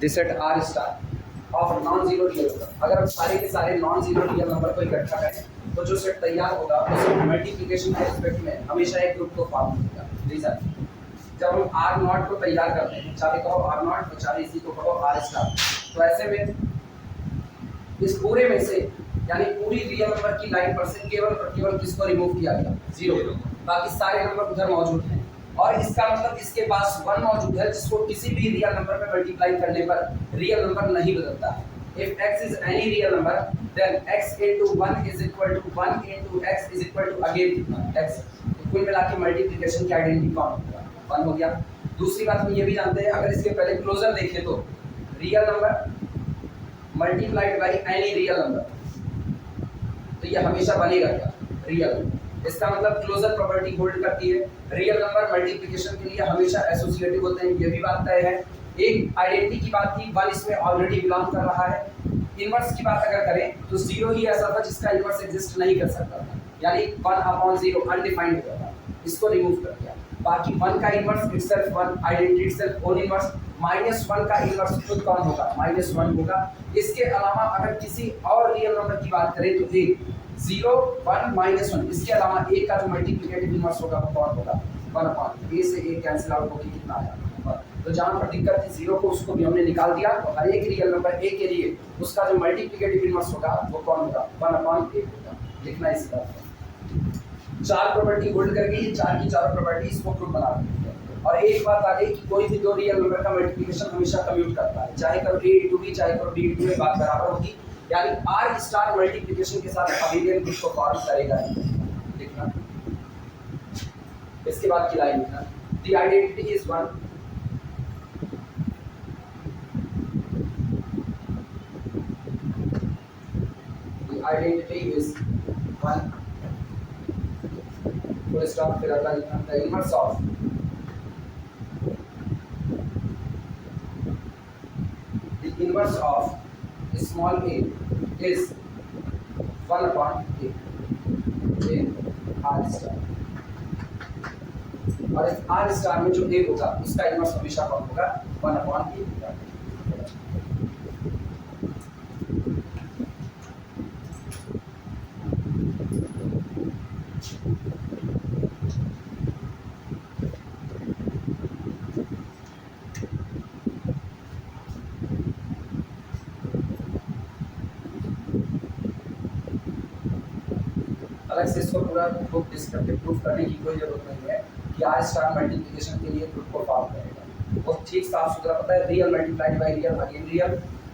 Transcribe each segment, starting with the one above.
This set R star of non zero real number. अगर हम सारे के सारे नॉन जीरो रियल नंबर को इकट्ठा करें तो जो सेट तैयार होगा उसमें मल्टीप्लिकेशन के रिस्पेक्ट में हमेशा एक ग्रुप को फॉर्म करेगा। रीजन, जब हम आर नॉट को तैयार करते हैं, चाहे कहो आर नॉट और चाहे इसी को कहो आर स्टार, तो ऐसे में इस पूरे में से यानी पूरी रियल नंबर की लाइन पर से केवल और केवल किसको रिमूव किया गया? जीरो। बाकी सारे नंबर उधर मौजूद हैं और इसका मतलब इसके पास वन मौजूद है जिसको किसी भी रियल नंबर पे मल्टीप्लाई करने पर रियल नंबर नहीं बदलता है। If x is any real number, then x into 1 is equal to 1 into x is equal to again कितना? x। तो कुल मिला के मल्टीप्लिकेशन की आइडेंटिटी कौन होगा? 1 हो गया। दूसरी बात हम ये भी जानते हैं, अगर इसके पहले क्लोजर देखें तो real number multiplied by any real number, तो ये हमेशा बनेगा क्या? रियल। इसका मतलब क्लोजर प्रॉपर्टी होल्ड करती है। रियल नंबर मल्टीप्लिकेशन के लिए हमेशा एसोसिएटिव होते हैं, ये भी बात तय है। एक आइडेंटिटी की बात थी, 1 इसमें ऑलरेडी बिलोंग कर रहा है। इनवर्स की बात अगर करें तो 0 ही ऐसा था जिसका इनवर्स एग्जिस्ट नहीं कर सकता था, यानी 1/0 अनडिफाइंड होता था, इसको रिमूव कर दिया। बाकी 1 का inverse itself 1, identity itself own inverse, -1 का इनवर्स खुद कौन होगा? -1 होगा। इसके अलावा अगर किसी और रियल नंबर की बात करें तो 0, 1, -1, इसके अलावा एक का जो मल्टीप्लिकेटिव इनवर्स होगा वो कौन होगा? 1/a से a कैंसिल आउट होकर कितना आया? तो जहाँ पर दिक्कत थी 0 को, उसको भी हमने निकाल दिया। तो हर एक रियल नंबर a के लिए उसका जो मल्टीप्लिकेटिव इनवर्स होगा वो कौन होगा? 1/a होगा। लिखना इस बात को। 4 प्रॉपर्टी होल्ड करके ये 4 की चारों प्रॉपर्टी इसको प्रूव बना देती है। और एक बात आ गई कि कोई भी दो रियल नंबर का मल्टीप्लिकेशन हमेशा कम्यूट करता है, चाहे करो a into b चाहे करो b into a, बात बराबर होगी। यानी आर स्टार मल्टीप्लिकेशन के साथ अबेलियन ग्रुप को फॉर्म करेगा। लिखना इसके बाद की लाइन लिखना, the identity is 1 identity is 1 full stop, फिर अगला लिखना the inverse of small a is 1/a in r star। और इस r स्टार में जो a होगा उसका इनवर्स हमेशा कौन होगा? 1/a होगा। अलग से इसको पूरा प्रूफ करने की कोई जरूरत नहीं है कि आर स्टार मल्टीप्लिकेशन के लिए ग्रुप को फॉर्म करेगा। वो ठीक साफ सुथरा पता है, real multiplied by real again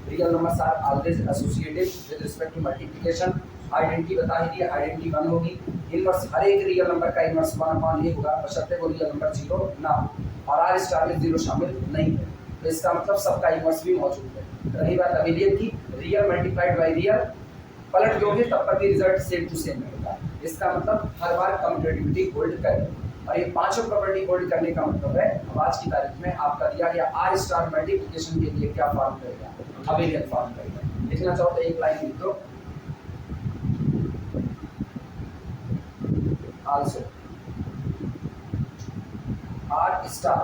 real numbers are always associated with respect to multiplication. Identity बता ही दिया, आइडेंटिटी 1 होगी। इनवर्स हर एक रियल नंबर का इनवर्स 1/a होगा, बशर्ते वो रियल नंबर 0 ना हो, और आर स्टार में 0 शामिल नहीं है। तो इसका मतलब सबका इनवर्स भी मौजूद है। रही बात अबेलियन की, रियल मल्टीप्लाइड बाय रियल पलट दोगे तब पर भी रिजल्ट सेम टू सेम मिलेगा। इसका मतलब हर बार कम्यूटेटिविटी होल्ड करें। और ये पांचों प्रॉपर्टी होल्ड करने का मतलब है अब आज की तारीख में आपका दिया गया आर स्टार मल्टीप्लिकेशन के लिए क्या फॉर्म करेगा? अबेलियन फॉर्म करेगा। लिखना चाहो तो एक लाइन लिख दो, also R star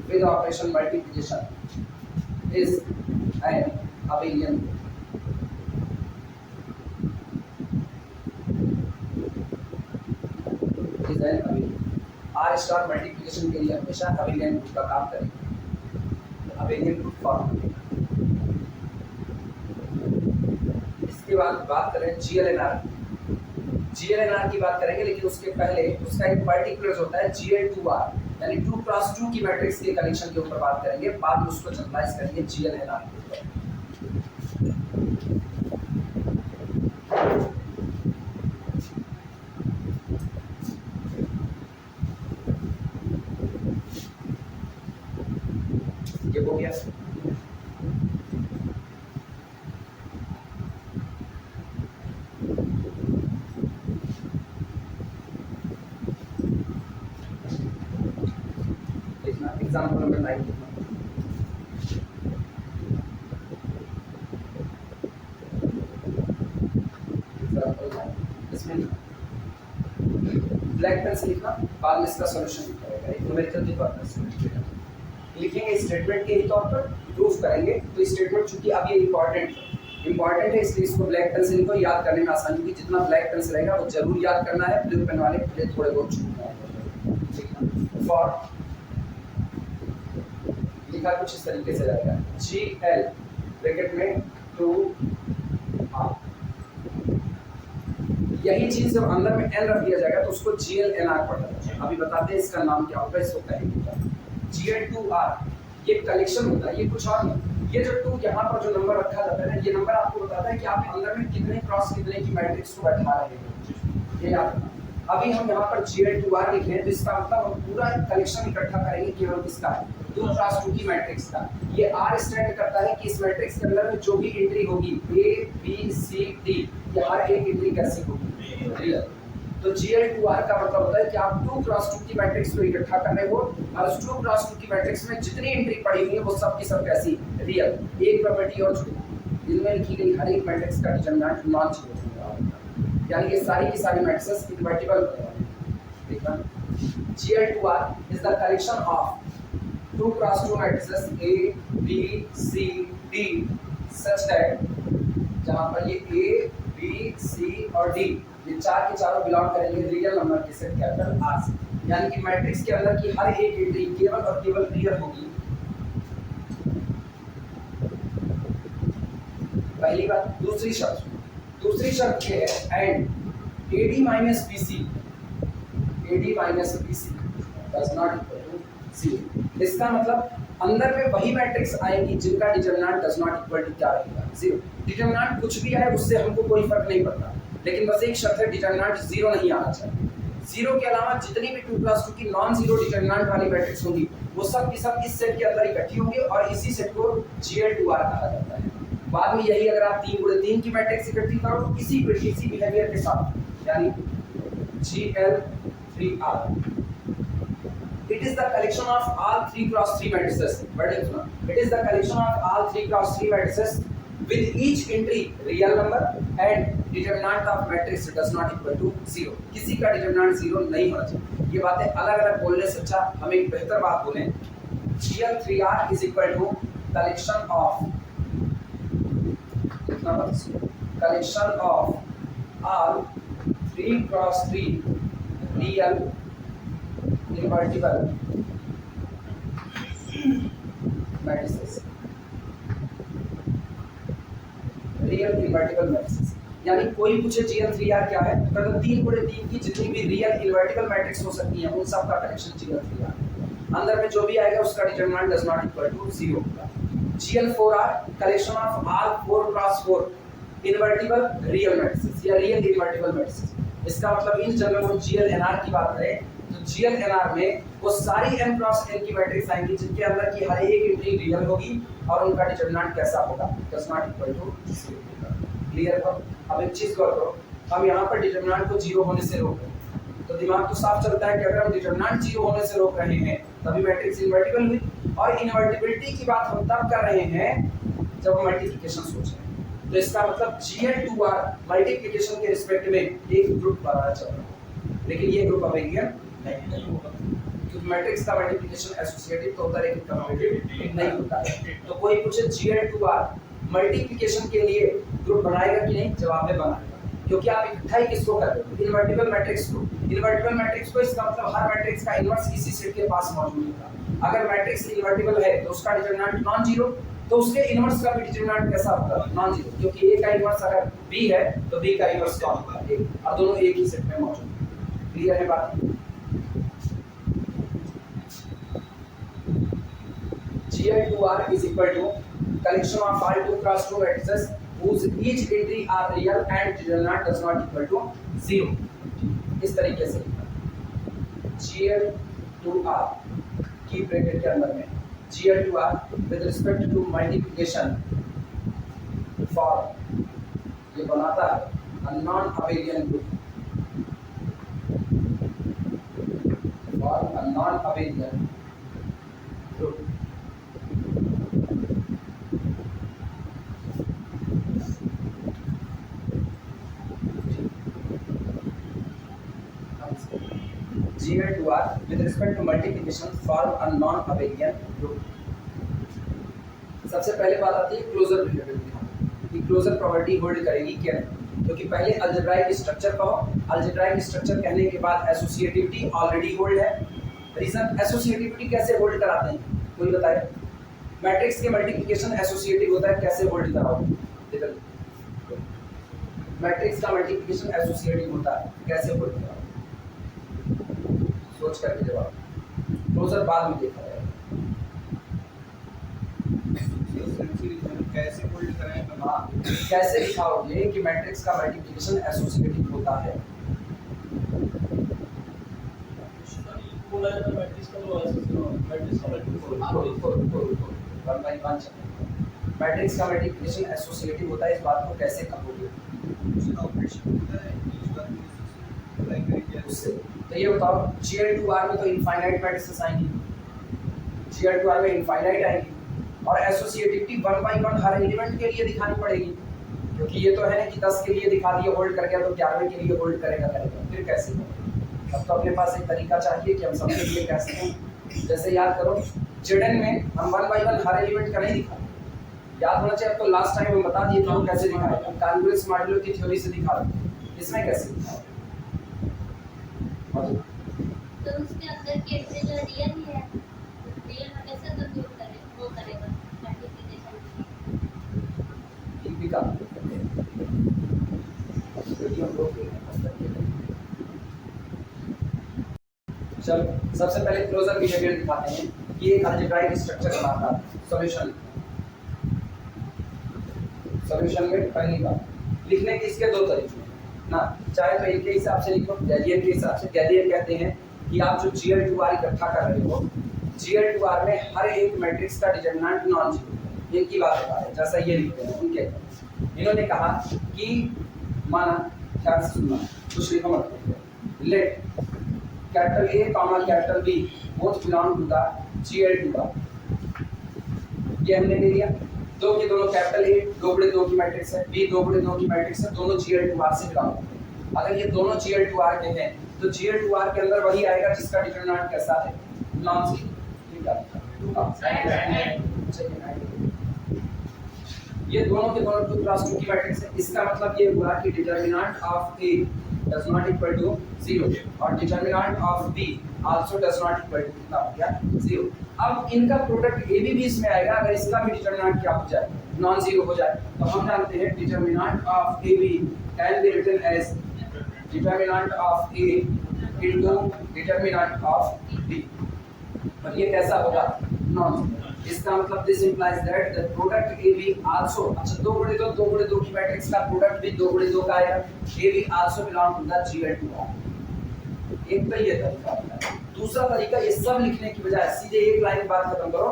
with operation multiplication is an abelian. R star multiplication के लिए हमेशा अबेलियन ग्रुप का काम करेंगे, अबेलियन ग्रुप फॉर्म करेगा। इसके बाद बात करें जीएलएनआर की बात करेंगे, लेकिन उसके पहले उसका एक पर्टिकुलर होता है GL2R, यानी 2x2 की मैट्रिक्स के कनेक्शन के ऊपर बात करेंगे, बाद में उसको जनरलाइज करेंगे जीएलएनआर के ऊपर। ये हो गया। एग्जाम्पल नंबर 9 इसमें ब्लैक पेन से लिखना, बाद में इसका सॉल्यूशन लिखा रहेगा। एक न्यूमेरिकल के बाद में लिखेंगे स्टेटमेंट के ही तौर पर, प्रूफ करेंगे। तो स्टेटमेंट चूंकि अब ये इंपॉर्टेंट है इसलिए इसको ब्लैक पेन से लिखो, याद करने में आसानी होगी। जितना ब्लैक पेन से रहेगा वो जरूर याद करना है, ब्लू पेन वाले के लिए थोड़े बहुत छूट जाएंगे। फॉर लिखा कुछ इस तरीके से रहेगा, जी एल ब्रैकेट में 2 आर। यही चीज जब अंदर में एन रख दिया जाएगा तो उसको जी एल एन आर पढ़ा जाता है। अभी बताते हैं इसका नाम क्या होगा, इसको कहेंगे जी एल 2 आर। ये कलेक्शन होता है, ये कुछ और नहीं। ये जो 2 यहाँ पर जो नंबर रखा जाता है ना, ये नंबर आपको बताता है कि आप अंदर में कितने क्रॉस कितने की मैट्रिक्स को बैठा रहे हैं, ये याद रखना। अभी हम यहाँ पर GL2R लिखे हैं तो इसका मतलब हम पूरा कलेक्शन इकट्ठा करेंगे केवल किसका, 2 क्रॉस 2 की मैट्रिक्स का। ये R स्टैंड करता है कि इस मैट्रिक्स के अंदर में जो भी एंट्री होगी A B C D, ये हर एक एंट्री कैसी होगी, रियल। तो GL2R का मतलब होता है कि आप 2 क्रॉस 2 की मैट्रिक्स को इकट्ठा कर रहे हो और उस 2 क्रॉस 2 की मैट्रिक्स में जितनी एंट्री पड़ी हुई है वो सब की सब कैसी, रियल। एक प्रॉपर्टी और छूट, इनमें लिखी गई हर एक मैट्रिक्स का डिटरमिनेंट नॉन जीरो होगा, यानी कि सारी की सारी मैट्रिसेस इनवर्टिबल देखना। GL2R is the collection of 2 cross 2 matrices A, B, C, D such that जहाँ पर ये A, B, C और D ये चार के चारों बिलोंग करेंगे रियल नंबर के सेट कैपिटल R से, यानी कि मैट्रिक्स के अंदर की हर एक एंट्री केवल और केवल रियल होगी। पहली बात। दूसरी शर्त ये है and AD minus BC does not equal to 0। इसका मतलब अंदर में वही मैट्रिक्स आएंगी जिनका determinant does not equal to क्या रहेगा, 0। डिटरमिनेंट कुछ भी आए उससे हमको कोई फर्क नहीं पड़ता, लेकिन बस एक शर्त है डिटरमिनेंट 0 नहीं आना चाहिए। 0 के अलावा जितनी भी 2 + 2 की नॉन जीरो डिटरमिनेंट वाली मैट्रिक्स होंगी वो सब की सब इस सेट के अंदर इकट्ठी होंगी और इसी सेट को GL2R कहा जाता है। बाद में यही अगर आप 3 × 3 की मैट्रिक्स इकट्ठी करो तो इसी बिहेवियर के साथ, यानी GL3R it is the collection of all 3 × 3 matrices, it is the collection of all 3 × 3 matrices with each entry real number and determinant of matrix does not equal to 0। किसी का डिटरमिनेंट 0 नहीं होना चाहिए। ये बातें अलग अलग बोलने से अच्छा हम एक बेहतर बात बोलें, GL3R is equal to collection of all 3 × 3 real invertible matrices, यानी कोई पूछे GL3R क्या है तो 3 × 3 की जितनी भी रियल इन्वर्टिबल मैट्रिक्स हो सकती हैं उन सब का कलेक्शन GL3R। अंदर में जो भी आएगा उसका determinant does not equal to 0 होगा। GL4R collection of all 4 × 4 invertible real matrices या रियल इन्वर्टिबल मैट्रिसेस। इसका मतलब इन जनरल हम GLNR की बात करें तो GLNR में वो सारी m × n की मैट्रिक्स आएंगी जिनके अंदर की हर एक एंट्री रियल होगी और उनका डिटरमिनेंट कैसा होगा, डज नॉट इक्वल टू 0 होगा। क्लियर है? अब एक चीज गौर करो, हम यहाँ पर डिटरमिनेंट को 0 होने से रोक रहे हैं तो दिमाग तो साफ चलता है कि अगर हम डिटरमिनेंट 0 होने से रोक रहे हैं तभी मैट्रिक्स इन्वर्टिबल हुई, और इन्वर्टिबिलिटी की बात हम तब कर रहे हैं जब हम मल्टीप्लिकेशन सोच रहे हैं। तो इसका मतलब GL2R मल्टीप्लिकेशन के रिस्पेक्ट में एक ग्रुप बनाना चल रहा है, लेकिन ये ग्रुप अबेलियन नहीं होगा क्योंकि मैट्रिक्स का मल्टीप्लिकेशन एसोसिएटिव तो होता है लेकिन कम्यूटेटिव नहीं होता है। तो कोई पूछे GL2R मल्टीप्लिकेशन के लिए ग्रुप बनाएगा कि नहीं, जवाब है बनाएगा, क्योंकि आप इकट्ठा ही किसको कर रहे हो, इन्वर्टिबल मैट्रिक्स को। इन्वर्टिबल मैट्रिक्स को इसका मतलब हर मैट्रिक्स का इन्वर्स इसी सेट के पास मौजूद होगा। अगर मैट्रिक्स इन्वर्टिबल है तो उसका डिटरमिनेंट नॉन जीरो, तो उसके इन्वर्स का भी डिटरमिनेंट कैसा होगा, नॉन जीरो, क्योंकि A का इन्वर्स अगर B है तो B का इन्वर्स कौन होगा, A, और दोनों एक ही सेट में मौजूद है। क्लियर है बात? GL2R is equal to collection of all 2 × 2 matrices whose each entry are real and determinant does not equal to 0। इस तरीके से GL2R की ब्रैकेट के अंदर में GL2R with respect to multiplication for ये बनाता है a non-abelian group for a non-abelian group। GL2R with respect to multiplication form a non-abelian group. सबसे पहले बात आती है क्लोजर रिलेटिविटी कि क्लोजर प्रॉपर्टी होल्ड करेगी क्या नहीं, क्योंकि पहले अलजेब्राइक स्ट्रक्चर कहो, अलजेब्राइक स्ट्रक्चर कहने के बाद एसोसिएटिविटी ऑलरेडी होल्ड है। रीजन एसोसिएटिविटी कैसे होल्ड कराते हैं कोई बताए? मैट्रिक्स के मल्टीप्लिकेशन एसोसिएटिव होता है, कैसे होल्ड कराओगे? मैट्रिक्स का मल्टीप्लिकेशन एसोसिएटिव होता है, कैसे होल्ड कराओगे? सोच करके जवाब, क्लोजर बाद में देखा जाएगा। कैसे होल्ड करें? हाँ, कैसे दिखाओगे कि मैट्रिक्स का मल्टीप्लिकेशन एसोसिएटिव होता है? मैट्रिक्स का मल्टीप्लिकेशन एसोसिएटिव होता है, इस बात को कैसे कहोगे? उससे तो ये बताओ, GL2R में तो इनफाइनाइट मैट्रिसेस आएंगी, GL2R में इनफाइनाइट आएंगी, और एसोसिएटिविटी 1 बाई 1 हर एलिमेंट के लिए दिखानी पड़ेगी, क्योंकि ये तो है ना कि 10 के लिए दिखा दिया होल्ड कर गया तो 11वें के लिए होल्ड करेगा, फिर कैसे? अब तो अपने पास एक तरीका चाहिए कि हम सबके लिए कैसे हैं। जैसे याद करो, Zn में हम 1 बाई 1 हर एलिमेंट का नहीं दिखा, याद होना चाहिए। अब तो लास्ट टाइम हम बता दिए थे हम कैसे दिखाए, कॉन्ग्रुएंस मॉड्यूलो की थ्योरी से दिखा रहे हैं। इसमें कैसे दिखाओ? तो उसके अंदर के जो रियल ही है, रियल में कैसे कंप्यूट करें, वो करेगा मल्टीप्लिकेशन। दीपिका चलो सबसे पहले क्लोजर बिहेवियर दिखाते हैं कि एक अलजेब्राइक स्ट्रक्चर बनाता है। सॉल्यूशन में पहली बात लिखने के इसके दो तरीके ना, चाहे तो इनके हिसाब से लिखो, गैलियन के हिसाब से। गैलियन कहते हैं कि आप जो GL2R इकट्ठा कर रहे हो, GL2R में हर एक मैट्रिक्स का डिटरमिनेंट नॉन जीरो, इनकी बात बता रहे हैं। जैसा ये लिखते हैं उनके, इन्होंने कहा कि माना, ध्यान से सुनना, कुछ लिखो मत, let capital A comma capital B both belong to the GL2R। ये हमने ले लिया, दो के दोनों कैपिटल A 2/2 की मैट्रिक्स है, B 2/2 की मैट्रिक्स है, दोनों GL2R से बिलोंग करते हैं। अगर ये दोनों GL2R के हैं तो GL2R के अंदर वही आएगा जिसका डिटरमिनेंट कैसा है, नॉन जीरो। ये दोनों के दोनों 2x2 की मैट्रिक्स है, इसका मतलब ये हुआ कि determinant of A does not equal to 0 और determinant of B also does not equal to कितना हो गया 0। अब इनका प्रोडक्ट AB भी इसमें आएगा, अगर इसका भी डिटरमिनेंट क्या हो जाए, नॉन जीरो हो जाए, तो हम जानते हैं determinant of AB can be written as determinant of A into determinant of B, और ये कैसा होगा, नॉन जीरो। इसका मतलब this implies that the product AB also, अच्छा 2/2 की मैट्रिक्स का प्रोडक्ट भी 2/2 का आएगा, AB also belong to the GL2R। एक तो ये तरीका है। दूसरा तरीका, ये सब लिखने की बजाय सीधे एक लाइन में बात खत्म करो,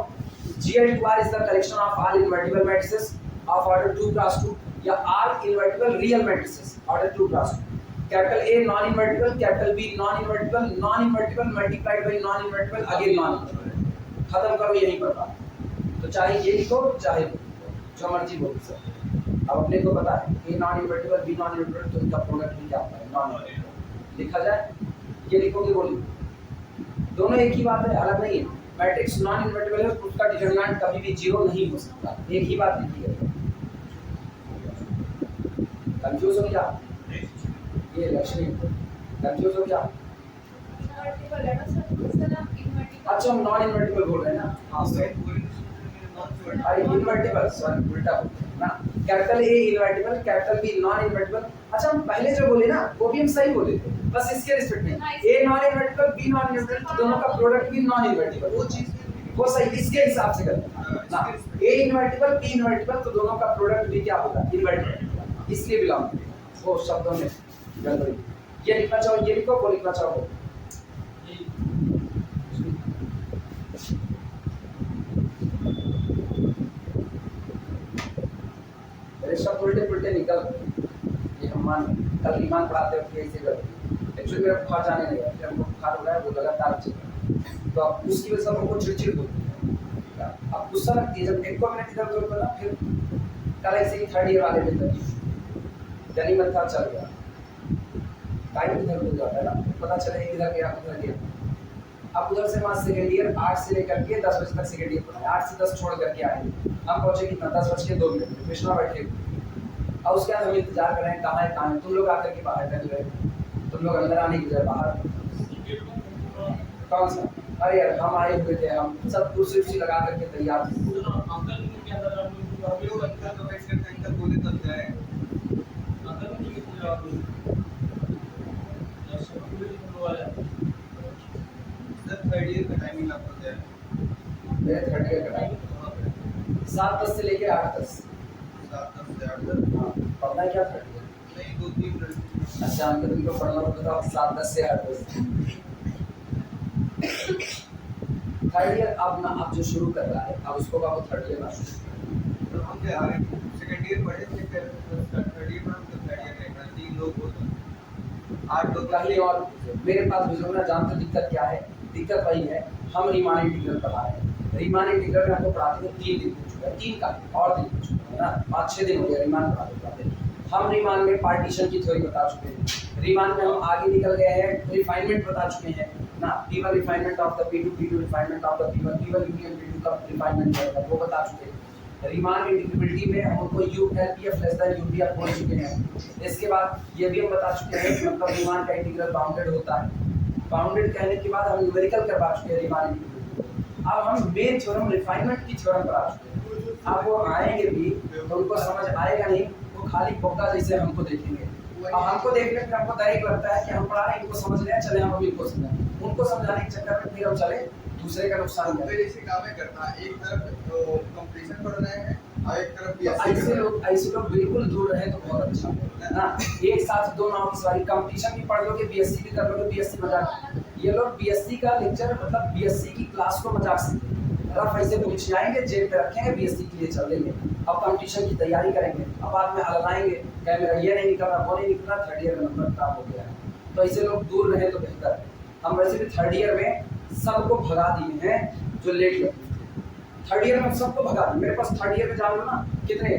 GL2R is the collection of all invertible matrices of order 2x2 या all invertible real matrices order 2x2। Capital A non invertible, capital B non invertible multiplied by non invertible again non invertible. खत्म करो यहीं पर बात, तो चाहे ये लिखो चाहे जो मर्जी बोल सकते। अब अपने को पता है A non invertible B non invertible, तो इनका प्रोडक्ट भी क्या होता है, नॉन इनवर्टिबल। लिखा जाए, ये लिखोगे बोलिए, दोनों एक ही बात है, अलग नहीं है। मैट्रिक्स नॉन इनवर्टिबल है, उसका डिटरमिनेंट कभी भी जीरो नहीं हो सकता, एक ही बात लिखी है। कंफ्यूज हो क्या? ये लक्ष्मी कंफ्यूज हो क्या? अच्छा हम नॉन इनवर्टिबल बोल रहे हैं ना, हाँ अरे इनवर्टिबल, सॉरी उल्टा ना, capital A invertible, capital B non invertible. अच्छा हम पहले जो बोले ना वो भी हम सही बोले थे, बस इसके रिस्पेक्ट में A non invertible B non invertible, दोनों का प्रोडक्ट भी नॉन इनवर्टिबल, वो चीज वो सही इसके हिसाब से करते ना। A इनवर्टिबल B इनवर्टिबल, तो दोनों का प्रोडक्ट भी क्या होगा, इनवर्टिबल, इसलिए बिलोंग वो शब्दों में गड़बड़ी। ये लिखना चाहो ये लिखो, वो लिखना चाहो सब उल्टे पुल्टे निकल। ये हम मान कल ईमान पढ़ाते वक्त ऐसे करते, एक्चुअली मेरा बुखार जाने लगा, फिर हमको बुखार हो रहा है, वो लगातार चल रहा है, तो अब उसकी वजह से हमको चिड़चिड़ होती है, अब गुस्सा लगती है। जब एक दो मिनट इधर उधर करा, फिर कल ऐसे ही 3rd ईयर वाले में तक गनीमत था चल गया। टाइम इधर हो जाता है ना, पता चले इधर गया उधर गया। अब उधर से वहाँ सेकेंड ईयर 8 से लेकर के 10 बजे तक सेकेंड ईयर पढ़ा, 8 से 10 छोड़ करके आए, हम पहुँचे कितना 10:02 कृष्णा बैठे। अब उसके बाद हम इंतजार कर रहे हैं कहाँ है, तुम लोग आकर के बाहर कर रहे हो, तुम लोग अंदर आने की बजाय बाहर। कौन सा? अरे यार हम आए हुए थे, हम सब कुर्सी उर्सी लगा करके तैयार थे। थर्ड ईयर का टाइमिंग आपको क्या है? मेरे थर्ड ईयर का टाइम 7:10 से लेके 8:10। 7:10 से 8:10। हाँ, पढ़ना है क्या थर्ड ईयर? नहीं, 2-3 मिनट। अच्छा हमको तुमको पढ़ना होता था 7:10 से 8:10। थर्ड ईयर अब जो शुरू कर रहा है, अब उसको आप थर्ड ईयर ना तो हम क्या आगे सेकंड ईयर पढ़े थे, फिर थर्ड ईयर पढ़ा, तो थर्ड ईयर में 3 लोग होते, 8 लोग कहीं और मेरे पास भेजो ना। जानते दिक्कत क्या है? दिक्कत वही है, हम रीमान इंटीग्रल पढ़ा रहे हैं। रीमान इंटीग्रल में हमको पढ़ाते हुए 3 दिन हो चुका है, 3 का और दिन हो चुका है ना, 5-6 दिन हो गया रीमान पढ़ाते। हम रीमान में पार्टीशन की थ्योरी बता चुके हैं, रीमान में हम आगे निकल गए हैं, रिफाइनमेंट बता चुके हैं ना, P1 refinement of the P2, P2 refinement of the P1, P1 union P2 का रिफाइनमेंट है वो बता चुके हैं। रीमान इंटीग्रेबिलिटी में हमको ULPF लेस देन UPF बोल चुके हैं। इसके बाद ये भी हम बता चुके हैं कि मतलब रीमान का इंटीग्रल बाउंडेड होता है। बाउंडेड कहने के बाद हम न्यूमेरिकल करवा चुके हैं रीमान इंटीग्रल। अब हम मेन थ्योरम रिफाइनमेंट की थ्योरम पर आ चुके हैं। अब वो आएंगे भी तो उनको समझ आएगा नहीं, वो खाली बोका जैसे हमको देखेंगे। अब हमको देखने पे हमको डायरेक्ट लगता है कि हम पढ़ा रहे हैं, इनको समझ रहे हैं, चले हम अभी इनको समझाएं। उनको समझाने के चक्कर में फिर हम चले दूसरे का नुकसान तो करें। जैसे काम है करता है, एक तरफ तो कंपटीशन पढ़ रहे हैं और एक तरफ भी ऐसे लोग बिल्कुल दूर रहे तो बहुत अच्छा है ना। एक साथ दोनों ऑफिस वाली कंपटीशन भी पढ़ लोगे, बीएससी भी कर लोगे, बीएससी मजाक। ये लोग बीएससी का लेक्चर मतलब बीएससी की क्लास को मजाक से रफ ऐसे कुछ आएंगे, जेब पे रखेंगे, बीएससी के लिए चल देंगे। अब कंपटीशन की तैयारी करेंगे, अब बाद में अलगाएंगे, क्या मेरा ये नहीं निकल रहा, वो नहीं निकल रहा, थर्ड ईयर में नंबर खराब हो गया है। तो ऐसे लोग दूर रहे तो बेहतर है। हम वैसे भी थर्ड ईयर में सबको भगा दिए हैं जो लेट करते थे। थर्ड ईयर में सबको भगा दिए। मेरे पास थर्ड ईयर में जान लो ना कितने,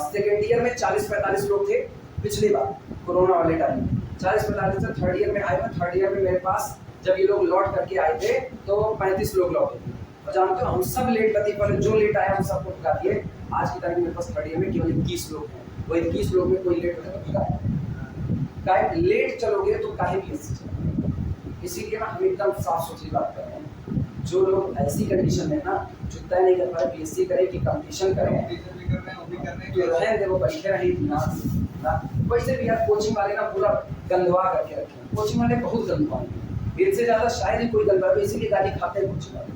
सेकेंड ईयर में 40-45 लोग थे पिछली बार कोरोना वाले टाइम में, 40-45 से थर्ड ईयर में आए हैं। थर्ड ईयर में मेरे पास जब ये लोग लौट करके आए थे तो 35 लोग लौटे थे। और जानते हो हम सब लेट गति पर, जो लेट आया हम सबको भगा दिए। आज की तारीख में मेरे पास थर्ड ईयर में केवल 21 लोग हैं, वो 21 लोग में कोई लेट होता तो भगा। लेट चलोगे तो काहे बीएससी चलोगे। इसीलिए ना हम एकदम साफ सुथरी बात कर रहे हैं। जो लोग ऐसी कंडीशन में ना जो तय नहीं कर पा रहे बीएससी करें कि कंपटीशन करें, कंपटीशन भी कर रहे हैं, वो भी कर रहे हैं, तो रहने दे, वो बैठे रहे ना। वैसे भी यार कोचिंग वाले ना पूरा गंदवा करके रखे हैं। कोचिंग वाले बहुत गंदवा हैं, इनसे ज़्यादा शायद ही कोई गंदवा है, इसीलिए गाली खाते हैं कोचिंग वाले।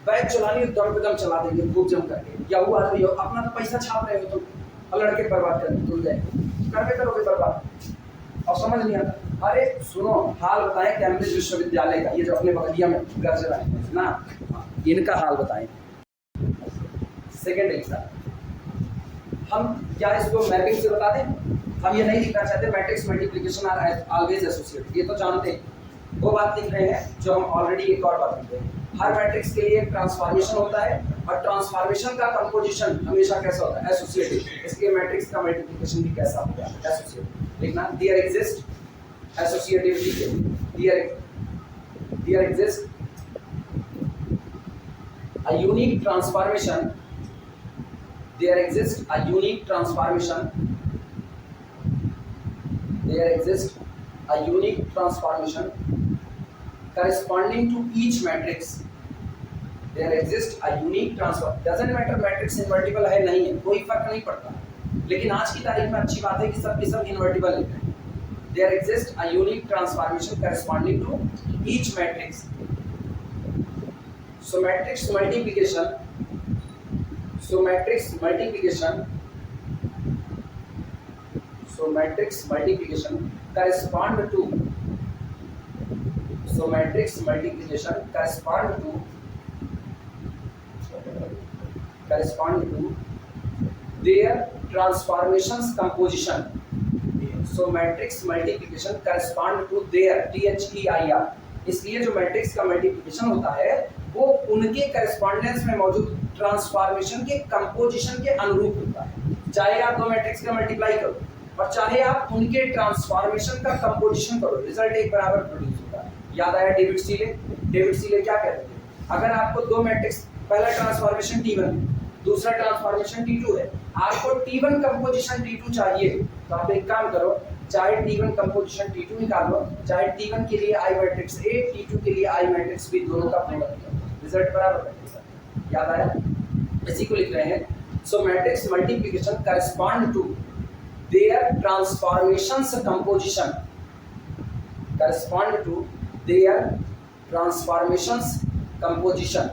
बैग चलानी है दम पे दम चला देंगे खूब जम करके, या वो आदमी हो अपना तो पैसा छाप रहे हो तुम, और लड़के बर्बाद करके तुम जाए करके करोगे बर्बाद और समझ नहीं आता। अरे सुनो, हाल बताएं कैम्ब्रिज विश्वविद्यालय का, ये जो अपने बगलिया में गर्ज रहे हैं ना, इनका हाल बताएं। सेकेंड एग्जाम हम क्या इसको मैपिंग से बता दें? हम ये नहीं लिखना चाहते matrix multiplication are always associated, ये तो जानते हैं। वो बात लिख रहे हैं जो हम ऑलरेडी एक और बात लिख रहे हैं। हर मैट्रिक्स के लिए ट्रांसफॉर्मेशन होता है और ट्रांसफॉर्मेशन का कंपोजिशन हमेशा कैसा होता है? एसोसिएटिव। इसलिए मैट्रिक्स का मल्टीप्लिकेशन भी कैसा होगा? एसोसिएटिव। लिखना there exist associativity, there exists a unique transformation, there exists a unique transformation, there exists a unique transformation corresponding to each matrix, there exists a unique transform, doesn't matter matrix invertible है नहीं है, कोई फर्क नहीं पड़ता। लेकिन आज की तारीख में अच्छी बात है कि सब के सब इन्वर्टिबल लिख रहे हैं। There exists a unique transformation corresponding to each matrix. So matrix multiplication correspond to their transformations composition. So matrix multiplication correspond to their THEIR. इसलिए जो मैट्रिक्स का मल्टीप्लिकेशन होता है वो उनके करस्पॉन्डेंस में मौजूद ट्रांसफॉर्मेशन के कंपोजिशन के अनुरूप होता है। चाहे आप दो मैट्रिक्स का मल्टीप्लाई करो, और चाहे आप उनके ट्रांसफॉर्मेशन का कंपोजिशन करो, रिजल्ट एक बराबर प्रोड्यूस होगा। याद आया डेविड सीले? डेविड सीले क्या कहते थे? अगर आपको दो मैट्रिक्स, पहला ट्रांसफॉर्मेशन T1 दूसरा ट्रांसफॉर्मेशन T2 है, आपको T1 कंपोजिशन T2 चाहिए तो आप एक काम करो, चाहे T1 कंपोजिशन T2 निकाल लो, चाहे T1 के लिए I मैट्रिक्स A, T2 के लिए I मैट्रिक्स B, दोनों का प्रोडक्ट लो, रिजल्ट बराबर है। याद आया? इसी को लिख रहे हैं। So matrix multiplication correspond to their transformations composition, correspond to their transformations composition,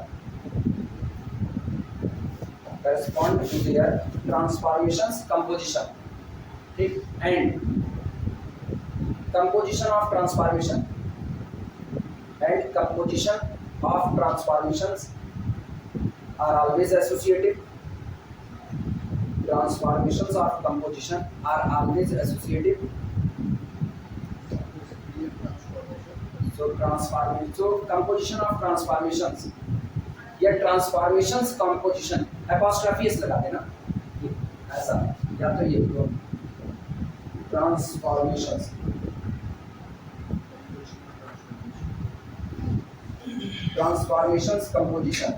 correspond to their transformations composition, ठीक, and composition of transformation and composition of transformations are always associative. Transformations of composition are always associative. So composition of transformations या transformations composition apostrophe s लगा देना, ऐसा या तो ये transformations composition,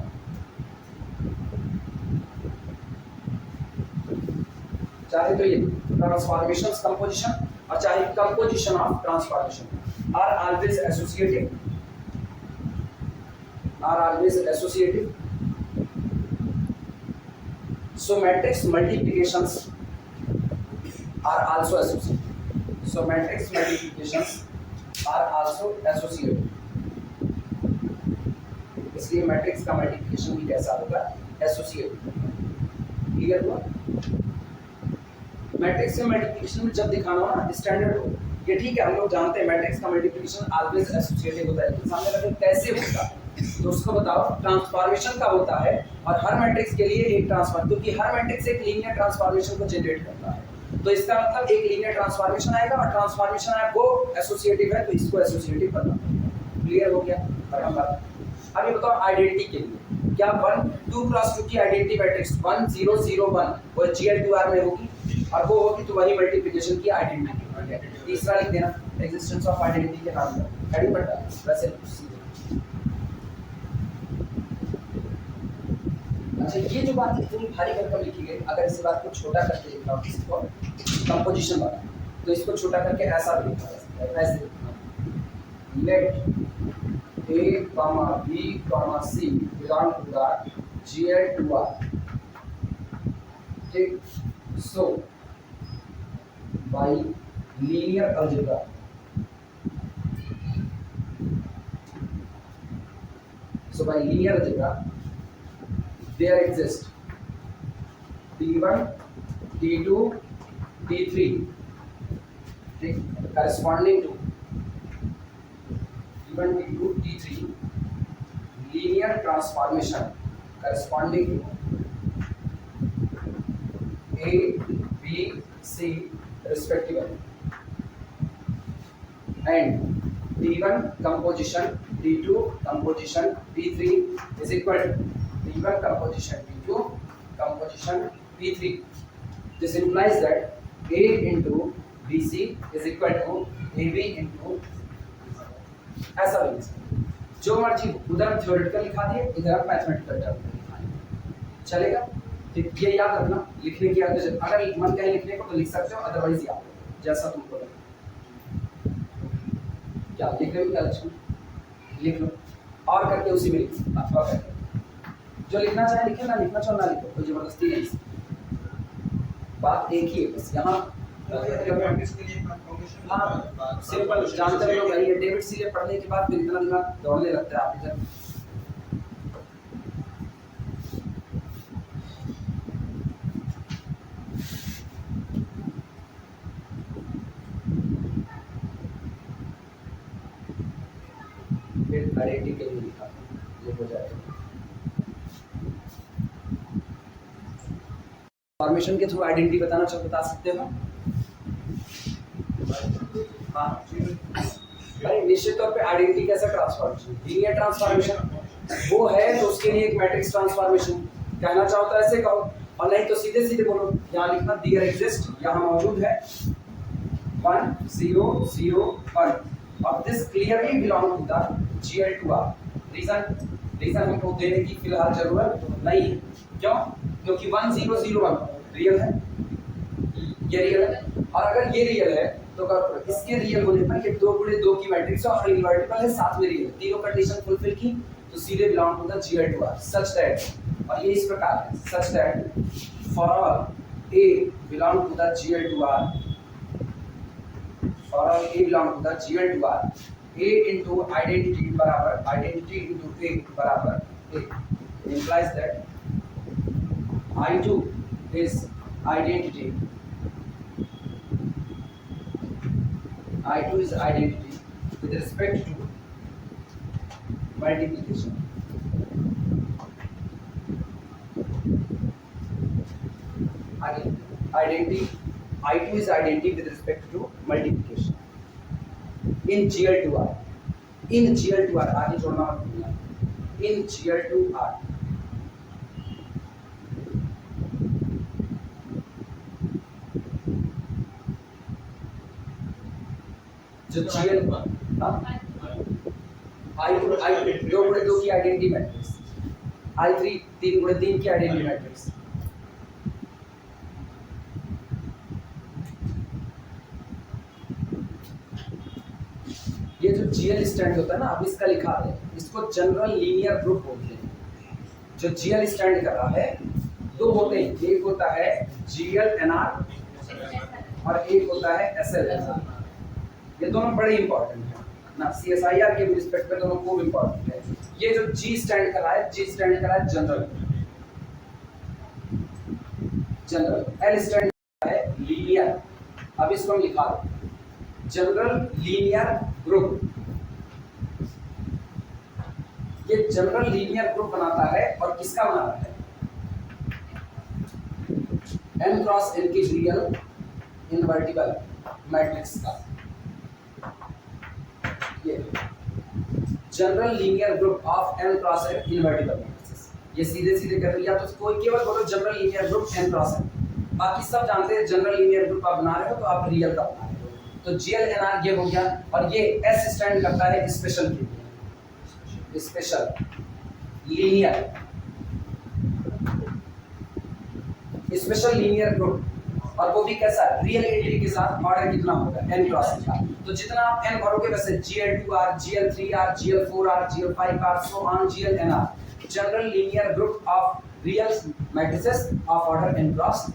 चाहे तो ये ट्रांसफॉर्मेशंस कंपोजिशन और चाहे composition of transformation are always associative. So matrix multiplications are also associative. So matrix multiplications are also associative, इसलिए मैट्रिक्स का मल्टीप्लिकेशन भी कैसा होगा? एसोसिएटिव। क्लियर हुआ? मैट्रिक्स में मल्टीप्लिकेशन में जब दिखाना हो ना स्टैंडर्ड हो, ये ठीक है, हम लोग जानते हैं मैट्रिक्स का मल्टीप्लिकेशन ऑलवेज एसोसिएटिव होता है, सामने लगे कैसे होता है तो उसको बताओ। ट्रांसफॉर्मेशन का होता है और हर मैट्रिक्स के लिए एक ट्रांसफॉर्म, क्योंकि हर मैट्रिक्स एक लीनियर ट्रांसफॉर्मेशन को जनरेट करता है, तो इसका मतलब एक लीनियर ट्रांसफॉर्मेशन आएगा और ट्रांसफॉर्मेशन आया वो एसोसिएटिव है, तो इसको एसोसिएटिव करना पड़ेगा। क्लियर हो गया? अब ये बताओ आइडेंटिटी के लिए क्या 1 2 क्रॉस 2 की आइडेंटिटी मैट्रिक्स 1 0 0 1 वो GL2R में होगी और वो होगी तो वही मल्टीप्लिकेशन की आइडेंटिटी। तीसरा लिख देना एग्जिस्टेंस ऑफ आइडेंटिटी के नाम पर हेडिंग पड़ता है वैसे। अच्छा ये जो बात इतनी भारी भरकम लिखी गई, अगर इस बात को छोटा करके लिखना हो किसी को कंपोजिशन वाला, तो इसको छोटा करके ऐसा भी लिखा जा सकता है, ऐसे लिखना late A, B, C belong to the GL2R, ठीक। So by linear algebra there exist T1 T2 T3, ठीक, corresponding to T1 T2 T3 linear transformation corresponding to A, B, C respectively, and T1 composition T2 composition T3 is equal to T1 composition T2 composition T3. This implies that A into BC is equal to AB into, ऐसा भी जो मर्जी उधर theoretical लिखा दिए, इधर mathematical term लिखा दिए, चलेगा? ठीक, ये याद रखना। लिखने की आदत, अगर मन कहे लिखने को तो लिख सकते हो, अदरवाइज याद जैसा तुमको लगे। क्या लिख रहे हो? क्या लक्षण लिख लो और करके उसी में लिखो, अथवा करके जो लिखना चाहे लिखे, ना लिखना चाहो ना लिखो, कोई जबरदस्ती नहीं। बात एक ही है बस यहाँ। हाँ सिंपल जानते हो भाई, ये डेविड सीले पढ़ने के बाद फिर इतना दिमाग दौड़ने लगता है आप इधर। आइडेंटिटी के लिए लिखा ये हो जाएगा। फॉर्मेशन के थ्रू आइडेंटिटी बताना चाहो बता सकते हो? हाँ भाई निश्चित तौर पे आइडेंटिटी कैसा ट्रांसफॉर्मेशन, लीनियर ट्रांसफॉर्मेशन वो है तो उसके लिए एक मैट्रिक्स ट्रांसफॉर्मेशन कहना चाहो तो ऐसे कहो, और नहीं तो सीधे सीधे बोलो। यहाँ लिखना देयर एग्जिस्ट, यहाँ मौजूद है 1 0 0 1 और this clearly belong to the GL2R। Reason हमको देने की फिलहाल जरूरत नहीं है। क्यों? क्योंकि 1 0 0 1 रियल है, ये रियल है, और अगर ये रियल है तो इसके रियल होने पर ये 2 गुणे 2 की मैट्रिक्स है और इनवर्टिबल है, साथ में रियल, तीनों कंडीशन फुलफिल की तो सीधे belong to the GL2R such that, और ये इस प्रकार है, such that for all A belong to the GL2R, for all A belong to the GL2R, A into identity बराबर identity into A बराबर A implies that I2 is identity, I2 is identity with respect to multiplication. Again, identity I2 is identity with respect to multiplication in GL2R. In GL2R आगे जोड़ना मत भूलना, in GL2R जो GL I2 2 गुणे 2 की identity matrix, I3 3 गुणे 3 की identity matrix, ये जो GL स्टैंड होता है ना, अब इसका लिखा है, इसको जनरल लीनियर ग्रुप बोलते हैं। जो GL स्टैंड कर रहा है, दो होते हैं, एक होता है GLNR और एक होता है SLNR। ये दोनों बड़े इंपॉर्टेंट हैं ना, CSIR के रिस्पेक्ट में दोनों खूब इंपॉर्टेंट है। ये जो G स्टैंड कर रहा है, G स्टैंड कर रहा है जनरल, L स्टैंड कर रहा है लीनियर। अब इसको हम लिखा दो जनरल लीनियर ग्रुप। ये जनरल लीनियर ग्रुप बनाता है और किसका बनाता है? n क्रॉस n की रियल इनवर्टिबल मैट्रिक्स का। ये general linear group of n cross n invertible matrix. ये सीधे सीधे कर, या तो कोई केवल बोलो general linear group n cross n, बाकी सब जानते हैं जनरल लीनियर ग्रुप आप बना रहे हो तो आप रियल का बना रहे हो। तो GLNR ये हो गया, और ये S स्टैंड करता है स्पेशल के लिए, special linear, special linear group, और वो भी कैसा? रियल एंट्री के साथ। ऑर्डर कितना होगा? n क्रॉस n का। तो जितना आप n भरोगे वैसे GL2R, GL3R, GL4R, GL5R, so on GLNR, general linear group of real matrices of order n cross n।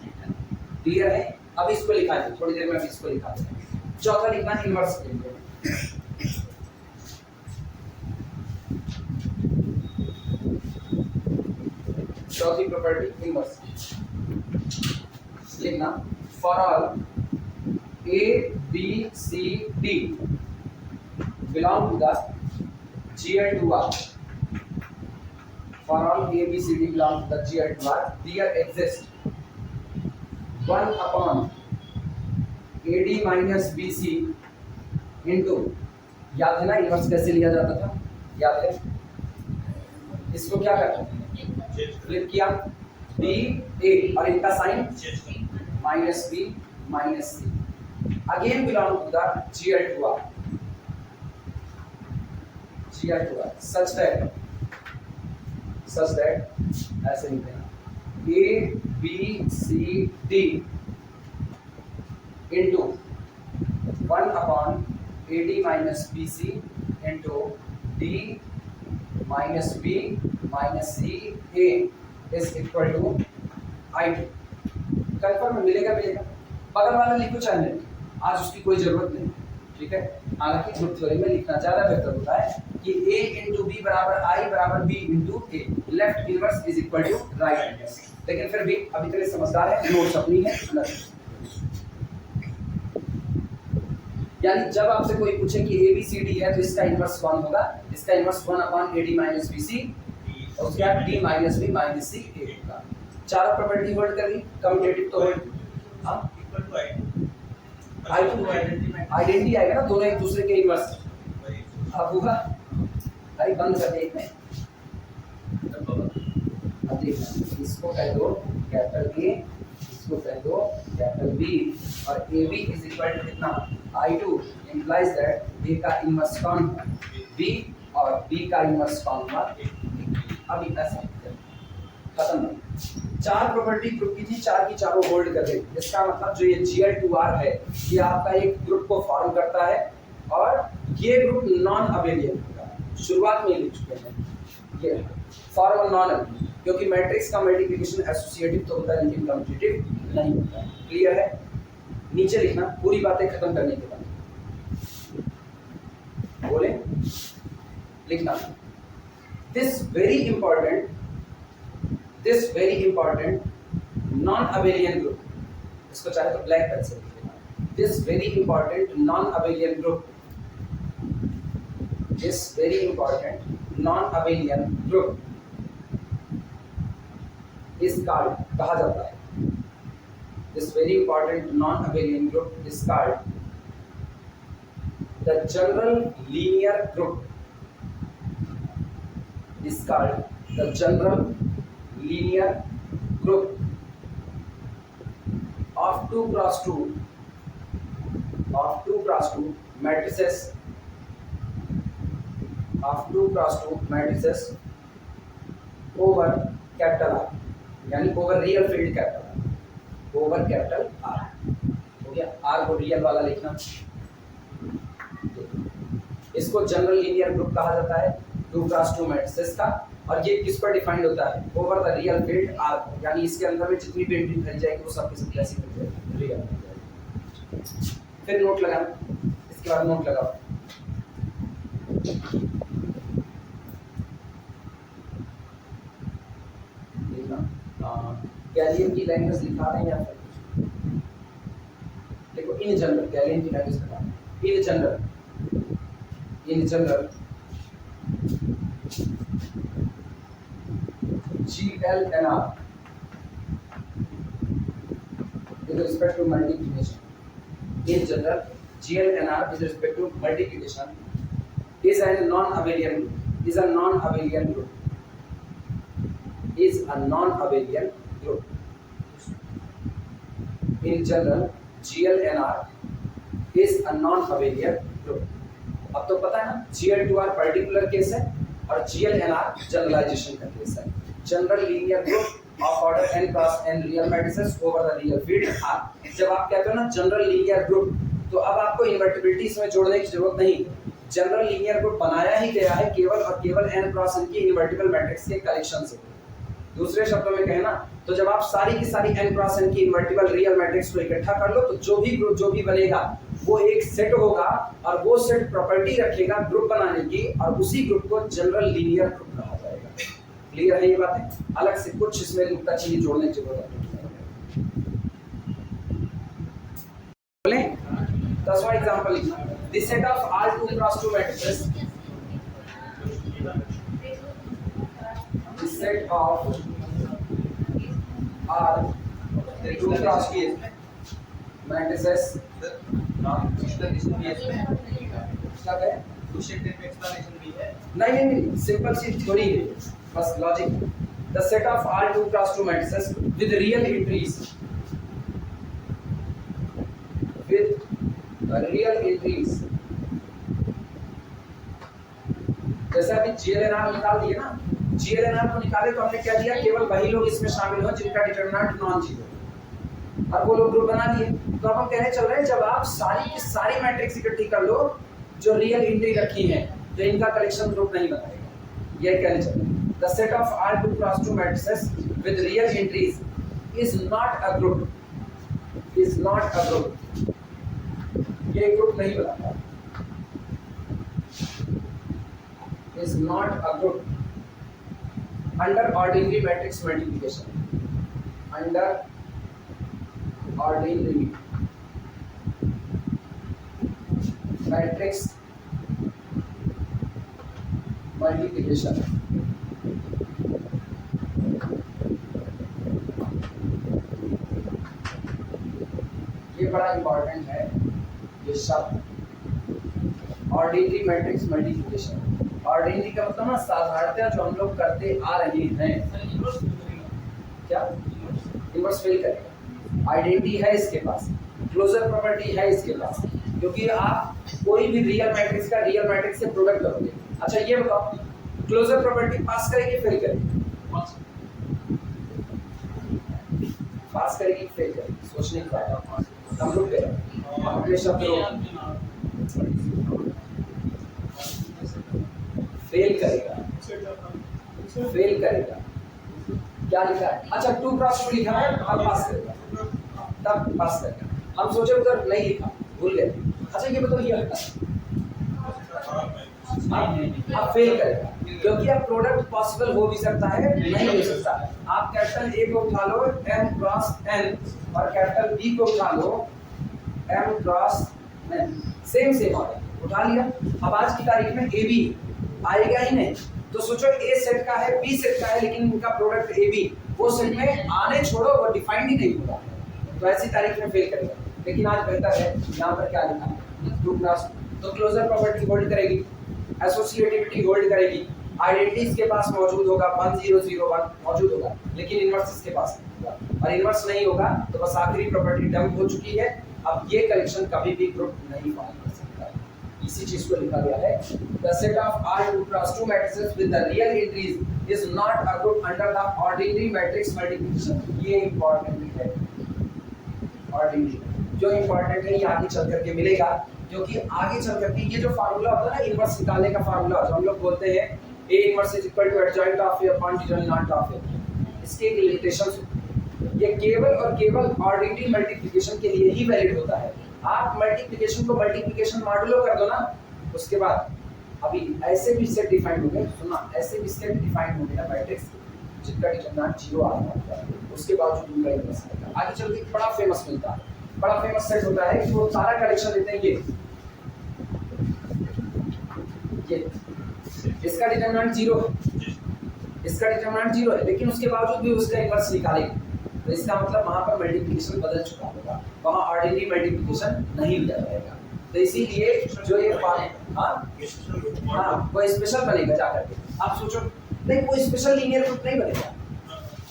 Clear है? अब इसको लिखा है, थोड़ी देर में इसको लिखा है। चौथा लिखना इनवर्स के लिए, चौथी प्रॉपर्टी इनवर्स लिखना, for all A B C D belong to the GL2R, for all A B C D belong to the GL2R, there exists 1 upon AD minus BC into, याद है ना इनवर्स कैसे लिया जाता था? याद है? इसको क्या करते हैं? फ्लिप किया, B A और इनका sign minus B minus C, again belong to the GL2R, such that ऐसे लिखते हैं A B C D into 1 upon AD minus BC into D minus B minus C A is equal to I2। Confirm मिलेगा? बगल वाला लिखो चाहे नहीं, आज उसकी कोई जरूरत नहीं, ठीक है। हालांकि ग्रुप थ्योरी में लिखना ज्यादा बेहतर होता है कि A into B बराबर I बराबर B into A, left inverse is equal to right inverse. लेकिन फिर भी अभी तक समझदार है, नोट्स अपनी है अलग। यानी जब आपसे कोई पूछे कि ABCD है तो इसका इनवर्स 1 होगा, इसका inverse 1 upon AD minus BC और उसके बाद D minus B minus C A होगा। चारों प्रॉपर्टी होल्ड कर ली, कम्यूटेटिव तो होल्ड, हां इक्वल टू I2 आइडेंटिटी आएगा ना, दोनों एक दूसरे के इनवर्स। अब होगा भाई बंद कर दे एक में, अब देखना, इसको कह दो कैपिटल A, इसको कह दो कैपिटल B, और AB इज इक्वल टू कितना? I2 implies that A का इनवर्स कौन है B और B का इनवर्स कौन हुआ अभी ऐसा खत्म। चार प्रॉपर्टी ग्रुप की थी, चार की चारों होल्ड कर गई। इसका मतलब जो ये Gl2R है ये आपका एक ग्रुप को फॉर्म करता है और ये ग्रुप नॉन अबेलियन होगा। शुरुआत में लिख चुके हैं ये फॉर्मल नॉन अबेलियन, क्योंकि मैट्रिक्स का मल्टीप्लिकेशन एसोसिएटिव तो होता है लेकिन कम्यूटेटिव नहीं होता है। क्लियर है? नीचे लिखना पूरी बातें खत्म करने के बाद बोले लिखना this very important non abelian group, इसको चाहे तो ब्लैक पेन से लिख लेना। This very important non abelian group, this very important non abelian group इस कार्ड कहा जाता है। This very important non-abelian group is called the general linear group. Is called the general linear group of 2 cross 2 matrices over capital R, यानी over real field capital R, over capital R हो गया। Are को real वाला लिखना, इसको general linear group कहा जाता है 2 क्रॉस 2 मैट्रिसेस का। और ये किस पर डिफाइंड होता है? Over the real field R को, यानी इसके अंदर में जितनी भी एंट्री भरी जाएगी वो सब की सब कैसी मिल जाएगी रियल। फिर नोट लगाना, इसके बाद नोट लगाओ। गैलियन की लैंग्वेज लिखा रहे हैं या फिर देखो इन जनरल गैलियन की लैंग्वेज लिखा रहे हैं। In general GLNR with respect to multiplication, in general GLNR with respect to multiplication is a non-abelian group, is a non-abelian group. In general, GLNR is a non-abelian group. अब तो पता है ना, Gl2R particular case है और GLNR generalisation का case है। General linear group of order n cross n real matrices over the real field R। जब आप कहते हो ना जनरल लीनियर ग्रुप, तो अब आपको इन्वर्टिबिलिटी इसमें जोड़ने की जरूरत नहीं। जनरल लीनियर ग्रुप बनाया ही गया है केवल और केवल n क्रॉस n की इन्वर्टिबल मैट्रिक्स के कलेक्शन से। दूसरे शब्दों में कहें ना तो जब आप सारी की सारी n क्रॉस n की इन्वर्टिबल रियल मैट्रिक्स को इकट्ठा कर लो तो जो भी ग्रुप जो भी बनेगा वो एक सेट होगा और वो सेट प्रॉपर्टी रखेगा ग्रुप बनाने की, और उसी ग्रुप को जनरल लीनियर ग्रुप कहा जाएगा। क्लियर है ये बातें? अलग से कुछ इसमें नुक्ताचीनी जोड़ने की जरूरत नहीं। बोले 10वां एग्जांपल लिखना। This set of R2 cross 2 matrices, this set of R2 cross 2 matrices नहीं सिंपल सी थ्योरी है, बस logic. The set of R2 cross 2 matrices with real entries, जैसे अभी GLNR निकाल दिए ना, GLNR को निकाले तो हमने क्या दिया, केवल वही लोग इसमें शामिल हो जिनका डिटरमिनेंट नॉन जीरो, और वो लोग ग्रुप बना दिए। तो अब हम कहने चल रहे हैं जब आप सारी की सारी मैट्रिक्स इकट्ठी कर लो जो रियल एंट्री रखी है तो इनका कलेक्शन ग्रुप नहीं बनाएगा। ये कहने चल रहे हैं the set of R2 cross 2 matrices with real entries is not a group, is not a group, ये ग्रुप नहीं बनाता, is not a group under ordinary matrix multiplication, under ordinary matrix multiplication. ये बड़ा इंपॉर्टेंट है ये शब्द, ordinary matrix multiplication. Ordinary का मतलब ना साधारणतः जो हम लोग करते आ रहे हैं, क्या इनवर्स फेल करेगा, आइडेंटिटी है इसके पास, क्लोजर प्रॉपर्टी है इसके पास, क्योंकि आप कोई भी रियल मैट्रिक्स का रियल मैट्रिक्स से प्रोडक्ट करोगे। अच्छा ये बताओ क्लोजर प्रॉपर्टी पास करेगी फेल करेगी? पास करेगी फेल करेगी? सोचने की बात है। हम लोग हमेशा फेल करेगा, फेल करेगा। क्या लिखा है? अच्छा 2 क्रॉस 2 लिखा है, अब पास करेगा, तब पास करेगा। हम सोचे उधर नहीं लिखा, भूल गए। अच्छा ये बताओ ये हटा आप फेल करेगा, क्योंकि अब प्रोडक्ट पॉसिबल हो भी सकता है, नहीं हो सकता है। आप कैपिटल ए को उठा लो m क्रॉस n और कैपिटल बी को उठा लो m cross n, same same order उठा लिया। अब आज की तारीख में ए बी आएगा ही नहीं, तो सोचो ए सेट का है बी सेट का है, लेकिन उनका प्रोडक्ट ए बी वो सेट में आने छोड़ो, वो डिफाइंड ही नहीं होगा, तो ऐसी तारीख में फेल करेगा। लेकिन आज बेहतर है, यहाँ पर क्या लिखा है 2 क्रॉस, तो क्लोजर प्रॉपर्टी होल्ड करेगी, एसोसिएटिविटी होल्ड करेगी, आइडेंटिटीज के पास मौजूद होगा 1 0 0 1 मौजूद होगा, लेकिन इनवर्स के पास नहीं होगा, और इनवर्स नहीं होगा तो बस आखिरी प्रॉपर्टी डंप हो चुकी है। अब ये कलेक्शन कभी भी ग्रुप नहीं फॉर्म कर सकता है। इसी चीज को लिखा गया है, the set of R2 cross 2 matrices with the real entries is not a group under the ordinary matrix multiplication. ये इंपॉर्टेंट है, ऑर्डिनरी जो इंपॉर्टेंट है ये आगे चल करके मिलेगा, क्योंकि आगे चल करके ये जो फार्मूला होता है ना इनवर्स निकालने का फार्मूला, जो हम लोग बोलते हैं A inverse is equal to adjoint of A upon determinant of A, इसके एक लिमिटेशंस होती है। ये केवल और केवल ऑर्डिनरी मल्टीप्लिकेशन के लिए ही वैलिड होता है। आप मल्टीप्लिकेशन को मल्टीप्लिकेशन मॉडुलो कर दो ना, उसके बाद अभी ऐसे भी सेट डिफाइन हो गए, सुनना ऐसे भी सेट डिफाइन हो गया मैट्रिक्स जिसका डिटरमिनेंट 0 आ रहा है, उसके बावजूद उनका इनवर्स आएगा। आगे चल के बड़ा फेमस मिलता है, बड़ा फेमस सेट होता है कि वो सारा कलेक्शन लेते हैं ये इसका डिटरमिनेंट 0 है, इसका डिटरमिनेंट 0 है, लेकिन उसके बावजूद भी उसका इनवर्स निकालेंगे, तो इसका मतलब वहां पर मल्टीप्लिकेशन बदल चुका होगा, वहां ऑर्डिनरी मल्टीप्लिकेशन नहीं लिया जाएगा। तो इसीलिए जो ये हाँ वो स्पेशल बनेगा जाकर के। आप सोचो नहीं कोई स्पेशल लीनियर ग्रुप नहीं बनेगा,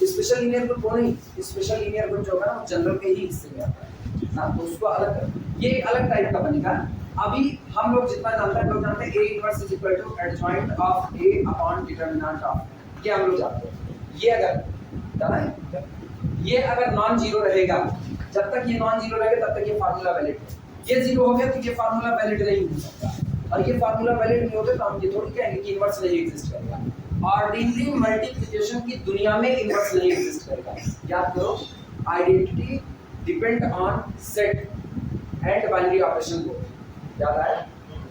स्पेशल लीनियर ग्रुप वो नहीं, स्पेशल लीनियर ग्रुप जो होगा ना जनरल के ही हिस्से में आता है ना, तो उसको अलग ये अलग टाइप का बनेगा। अभी हम लोग जितना जानते हैं, लोग जानते हैं A inverse is equal to adjoint of A upon determinant of, ये हम लोग जानते हैं। ये अगर जाना है, ये अगर नॉन जीरो रहेगा, जब तक ये नॉन जीरो रहेगा तब तक ये फार्मूला वैलिड है। ये जीरो हो गया तो ये फार्मूला वैलिड नहीं हो सकता, और ये फार्मूला वैलिड नहीं होगा तो हम ये थोड़ी कहेंगे कि इनवर्स नहीं एग्जिस्ट करेगा। ऑर्डिनरी मल्टीप्लिकेशन की दुनिया में इनवर्स नहीं एग्जिस्ट करेगा। याद करो, identity depend on set and binary operation को याद आया,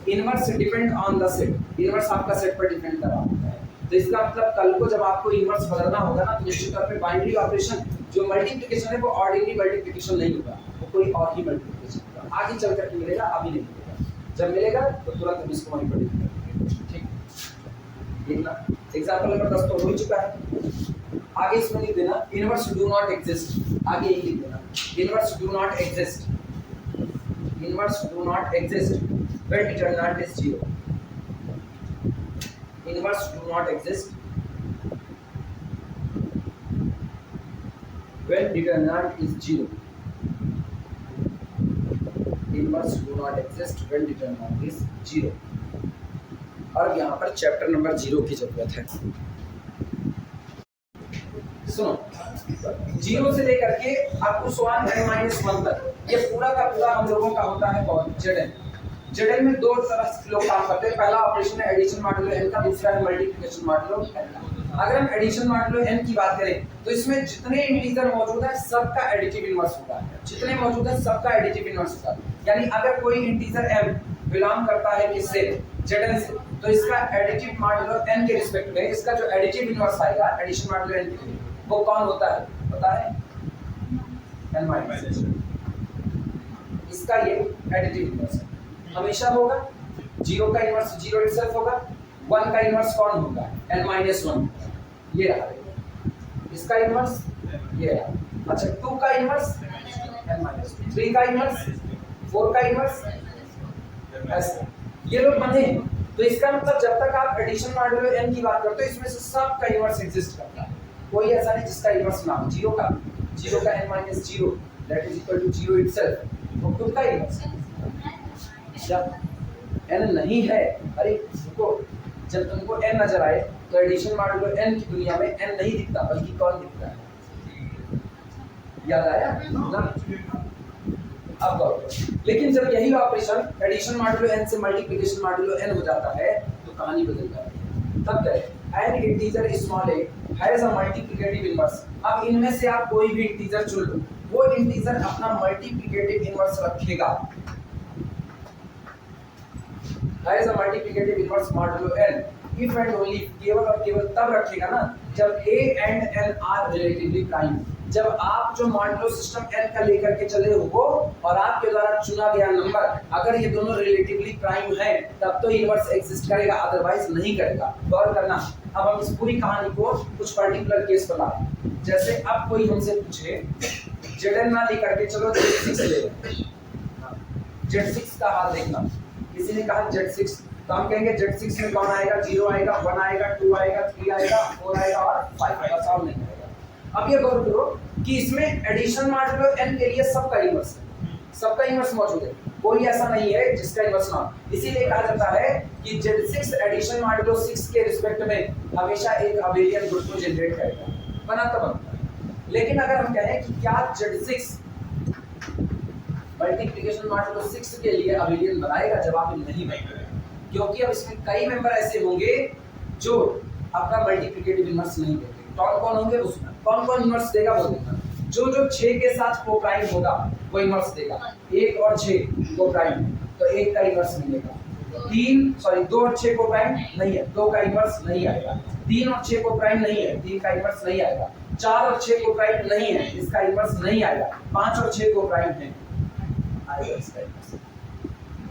inverse depend on the set, inverse आपका सेट पर डिपेंड कर रहा होता है। तो इसका मतलब कल को जब आपको इनवर्स बदलना होगा ना, तो निश्चित तौर पे बाइनरी ऑपरेशन जो मल्टीप्लिकेशन है वो ऑर्डिनरी मल्टीप्लिकेशन नहीं होगा, वो कोई और ही मल्टीप्लिकेशन होगा। आगे चल करके मिलेगा, अभी नहीं मिलेगा, जब मिलेगा तो तुरंत हम इसको वहीं पर लिख देंगे। ठीक, देखना एग्जांपल नंबर 10 तो हो चुका है। आगे इसमें लिख देना इनवर्स डू नॉट एग्जिस्ट, आगे यही लिख देना inverse do not exist, inverse do not exist when determinant is 0, inverse do not exist when determinant is 0, inverse do not exist when determinant is 0। और यहाँ पर चैप्टर नंबर 0 की जरूरत है। सुनो 0 से लेकर के up to 1n-1 तक ये पूरा का पूरा हम लोगों का होता है कौन जेडएल में दो तरह से लोग काम करते हैं। पहला ऑपरेशन है एडिशन मॉडुलो n का, दूसरा है मल्टीप्लिकेशन मॉडुलो n का। अगर हम एडिशन मॉडुलो n की बात करें तो इसमें जितने इंटीजर मौजूद है सबका एडिटिव इनवर्स होगा, जितने मौजूद है सबका एडिटिव इनवर्स होगा। यानी अगर कोई इंटीजर m बिलोंग करता है किससे, जेडएल से, तो इसका एडिटिव मॉडुलो n के रिस्पेक्ट में इसका जो एडिटिव इनवर्स आएगा एडिशन मॉडुलो n के लिए वो कौन होता है पता है, n-, इसका ये एडिटिव इनवर्स है हमेशा होगा। 0 का इनवर्स 0 इटसेल्फ होगा, 1 का इनवर्स कौन होगा n-1, ये रहा इसका इनवर्स ये रहा। अच्छा 2 का इनवर्स n-2, 3 का इनवर्स, 4 का इनवर्स ऐसे ये लोग बने। तो इसका मतलब जब तक आप एडिशन मॉडुलो n की बात करते हो इसमें से सब का इनवर्स एग्जिस्ट करता है, कोई ऐसा नहीं जिसका इनवर्स ना हो। 0 का n-0 that is equal to 0 itself, वो खुद का इनवर्स है। जब n नहीं है, अरे रुको, जब तुमको n नजर आए तो एडिशन मॉड्यूलो n की दुनिया में n नहीं दिखता बल्कि कौन दिखता है? याद आया ना? अब गौर करो। लेकिन जब यही ऑपरेशन एडिशन मॉड्यूलो n से मल्टीप्लिकेशन मॉड्यूलो n हो जाता है तो कहानी बदल जाती है। तब करें N integer small a has a multiplicative inverse. अब इनमें से आप कोई भी इंटीजर चुन लो, वो इंटीजर अपना मल्टीप्लिकेटिव इनवर्स रखेगा, has a multiplicative inverse modulo n if and only, केवल और केवल तब रखेगा ना जब a and n are relatively prime. जब आप जो मॉड्यूलो सिस्टम n का लेकर के चले हो और आपके द्वारा चुना गया नंबर अगर ये दोनों रिलेटिवली प्राइम है तब तो इनवर्स एग्जिस्ट करेगा, अदरवाइज नहीं करेगा। गौर करना। अब हम इस पूरी कहानी को कुछ पर्टिकुलर केस पर लाएं। जैसे अब कोई हमसे पूछे Zn ना लेकर के चलो Z6 ले लो, Z6 का हाल देखना। किसी ने कहा Z6 तो हम कहेंगे Z6 में कौन आएगा? 0 आएगा, 1 आएगा, 2 आएगा, 3 आएगा, 4 आएगा और 5 आएगा, सॉल्व नहीं आएगा। अब ये गौर करो कि इसमें एडिशन मॉड्यूलो n के लिए सबका इनवर्स है, सबका इनवर्स मौजूद है, कोई ऐसा नहीं है जिसका इनवर्स ना हो। इसीलिए कहा जाता है कि Z6 एडिशन मॉड्यूलो 6 के रिस्पेक्ट में हमेशा एक अबेलियन ग्रुप को जनरेट करेगा, बनाता बनता है। लेकिन अगर हम कहें कि क्या Z6 मल्टीप्लिकेशन मॉड्यूलो 6 के लिए अबेलियन बनाएगा, जवाब नहीं बनाएगा, क्योंकि अब इसमें कई मेंबर ऐसे होंगे जो अपना मल्टीप्लिकेटिव इनवर्स नहीं देंगे। कौन कौन होंगे उसमें? कौन कौन इनवर्स देगा वो देखना। जो 6 के साथ कोप्राइम होगा वो इनवर्स देगा। 1 और 6 कोप्राइम तो 1 का इनवर्स मिलेगा। 2 और 6 कोप्राइम नहीं है, 2 का इनवर्स नहीं आएगा। 3 और 6 कोप्राइम नहीं है, 3 का इनवर्स नहीं आएगा। 4 और 6 कोप्राइम नहीं है, इसका इनवर्स नहीं आएगा। 5 और 6 कोप्राइम है, आएगा इसका इनवर्स।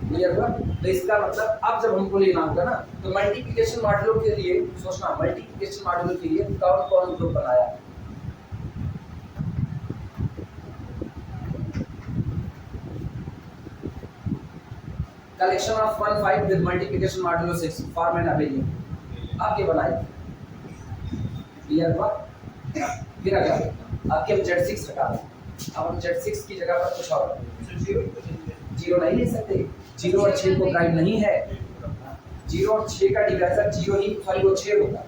क्लियर हुआ? तो इसका मतलब अब जब हमको लेना होगा ना तो मल्टीप्लिकेशन मॉड्यूलो के लिए सोचना, मल्टीप्लिकेशन मॉड्यूलो के लिए कौन कौन ग्रुप बनाया है। Collection of 1 5 with multiplication modulo 6 form and abelian आपके बनाए। क्लियर हुआ? फिर अगला आपके हम Z6 हटा दें। अब हम Z6 की जगह पर कुछ और 0 नहीं ले सकते, 0 और 6 को प्राइम नहीं है। 0 और 6 का डिवीजर 0 ही, सॉरी वो 6 होगा।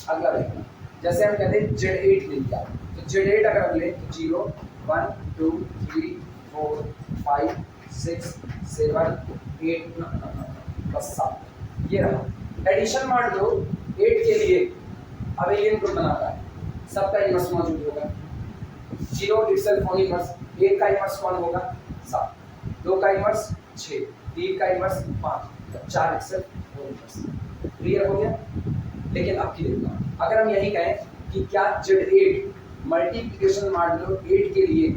अगला देखना, जैसे हम कहते हैं Z8 ले लिया तो Z8 अगर हम लें तो 0 1 2 3 4 5 6 7 8 बस 7 ये रहा। एडिशन मॉड्यूलो 8 के लिए अबेलियन ग्रुप बनाता है, सबका इनवर्स मौजूद होगा। 0 इटसेल्फ ओनली इनवर्स, 1 का इनवर्स कौन होगा? 7, 2 का इनवर्स 6, 3 का inverse 5, 4 itself only inverse. Clear हो गया? लेकिन अब की देखना, अगर हम यही कहें कि क्या Z8 मल्टीप्लिकेशन मॉड्यूलो 8 के लिए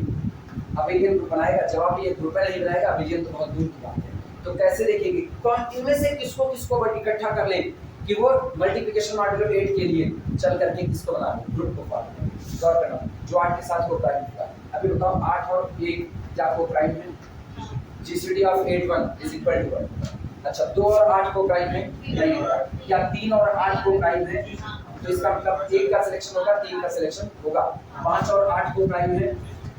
अबेलियन ग्रुप बनाएगा, जवाब ये ग्रुप नहीं बनाएगा, अबेलियन तो बहुत दूर की बात है। तो कैसे देखेंगे कौन इनमें से किसको किसको इकट्ठा कर लें कि वो मल्टीप्लिकेशन मॉड्यूलो 8 के लिए चल करके किसको बना लें, ग्रुप को फॉर्म करें। गौर करना, जो 8 के साथ को प्राइम होगा। अभी बताओ 8 और 1 क्या को प्राइम है? GCD of 8 1 is equal to 1। अच्छा 2 और 8 को प्राइम है? नहीं होगा। क्या 3 और 8 को प्राइम है? तो इसका मतलब 1 का सिलेक्शन होगा, 3 का सिलेक्शन होगा। 5 और 8 को प्राइम है,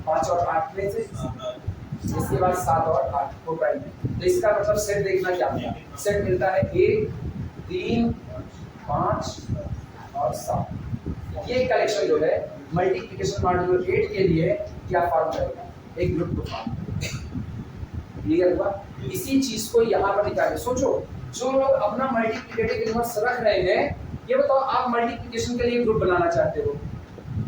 5 और 8 में से इसके बाद 7 और 8 को प्राइम है। तो इसका मतलब सेट देखना क्या है, सेट मिलता है 1 3 5 और 7। ये कलेक्शन जो है मल्टीप्लिकेशन मॉड्यूलो 8 के लिए क्या फॉर्म करेगा? एक ग्रुप को फॉर्म करेगा। क्लियर हुआ? इसी चीज को यहाँ पर निकालें। सोचो जो लोग अपना मल्टीप्लिकेटिव इनवर्स रख रहे हैं, ये बताओ आप मल्टीप्लिकेशन के लिए ग्रुप बनाना चाहते हो।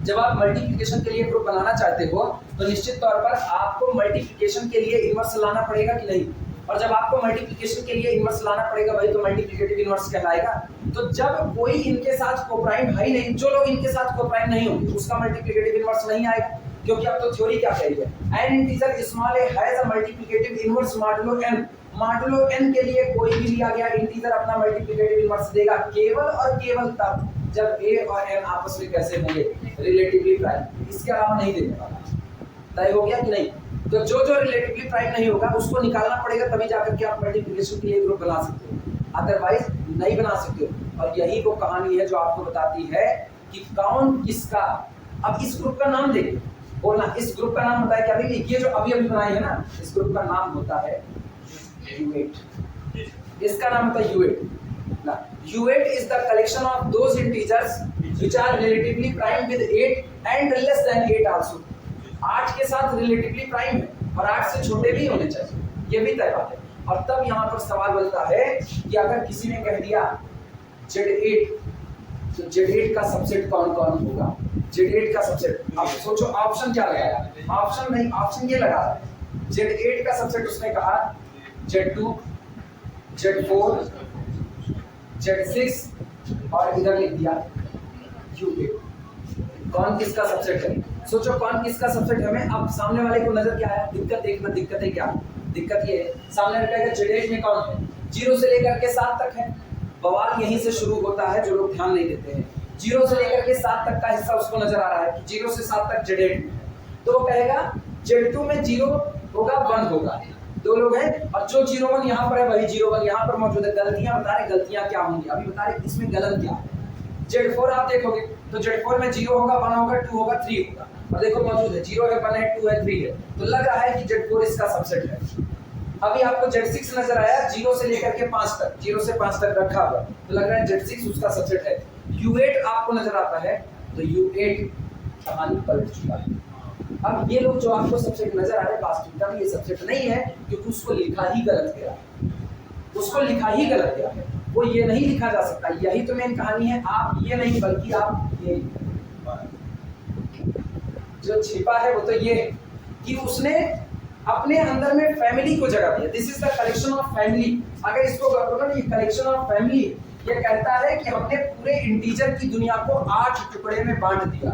जब आप मल्टीप्लिकेशन के लिए ग्रुप बनाना चाहते हो तो निश्चित तौर पर आपको मल्टीप्लिकेशन के लिए इनवर्स लाना पड़ेगा कि नहीं? और जब आपको मल्टीप्लिकेशन के लिए इनवर्स लाना पड़ेगा वही तो मल्टीप्लिकेटिव इनवर्स कहलाएगा। तो जब कोई इनके साथ कोप्राइम है ही नहीं, जो लोग इनके साथ कोप्राइम नहीं होंगे उसका मल्टीप्लिकेटिव इनवर्स नहीं आएगा, क्योंकि अब तो थ्योरी क्या कह रही है, N integer small a has a multiplicative inverse modulo n। Modulo n के लिए कोई भी लिया गया इंटीजर अपना मल्टीप्लिकेटिव इनवर्स देगा केवल और केवल तब जब a और n आपस में कैसे होंगे, रिलेटिवली प्राइम। इसके अलावा नहीं देने वाला। तय हो गया कि नहीं? तो जो रिलेटिवली प्राइम नहीं होगा उसको निकालना पड़ेगा, तभी जाकर के आप मल्टीप्लिकेशन के लिए ग्रुप बना सकते हो, अदरवाइज नहीं बना सकते हो। और यही वो कहानी है जो आपको बताती है कि कौन किसका। अब इस ग्रुप का नाम देंगे, बोलना। इस ग्रुप का नाम होता है क्या? देखिए ये जो अभी अभी बनाए है ना, इस ग्रुप का नाम होता है U8। इसका नाम होता है U8 ना। U8 is the collection of those integers which are relatively prime with 8 and less than 8 also। 8 के साथ रिलेटिवली प्राइम है और 8 से छोटे भी होने चाहिए, ये भी तय बात है। और तब यहाँ पर सवाल बनता है कि अगर किसी ने कह दिया Z8, तो Z8 का सबसेट कौन कौन होगा? Z8 का सबसेट, अब सोचो ऑप्शन क्या लगाया? ऑप्शन नहीं, ऑप्शन ये लगा है Z8 का सबसेट उसने कहा Z2, Z4, Z6 और इधर लिख दिया U8। कौन किसका सबसेट है? सोचो कौन किसका सबसेट है। हमें अब सामने वाले को नजर क्या आया? दिक्कत देखना, दिक्कत है क्या? दिक्कत ये है सामने वाले कहेगा Z8 में कौन है? 0 से लेकर के 7 तक है। बवाल यहीं से शुरू होता है, जो लोग ध्यान नहीं देते हैं। 0 से लेकर के 7 तक का हिस्सा उसको नजर आ रहा है कि 0 से 7 तक Z8 में है, तो वो कहेगा Z2 में 0 होगा 1 होगा। दो लोग हैं और जो 01 यहाँ पर है वही 01 यहाँ पर मौजूद है। गलतियां बता रहे, गलतियां क्या होंगी अभी बता रहे, इसमें गलत क्या है। Z4 आप देखोगे तो Z4 में 0 होगा 1 होगा 2 होगा 3 होगा, और देखो मौजूद है 0 है 1 है 2 है 3 है, तो लग रहा है कि Z4 इसका सबसेट है। अभी आपको Z6 नजर आया 0 से लेकर के 5 तक, 0 से 5 तक रखा हुआ, तो लग रहा है Z6 उसका सबसेट है। U8 आपको नजर आता है तो U8 कहानी पलट चुका है। अब ये लोग जो आपको सबसेट नजर आ रहे हैं वास्तविकता में ये सबसेट नहीं है, क्योंकि उसको लिखा ही गलत गया है, उसको लिखा ही गलत गया है। वो ये नहीं लिखा जा सकता, यही तो मेन कहानी है। आप ये नहीं बल्कि आप ये जो छिपा है वो तो ये कि उसने अपने अंदर में फैमिली को जगह दिया। This is the collection of family. अगर इसको करो ना, ये कलेक्शन ऑफ फैमिली ये कहता है कि हमने पूरे इंटीजर की दुनिया को 8 टुकड़े में बांट दिया।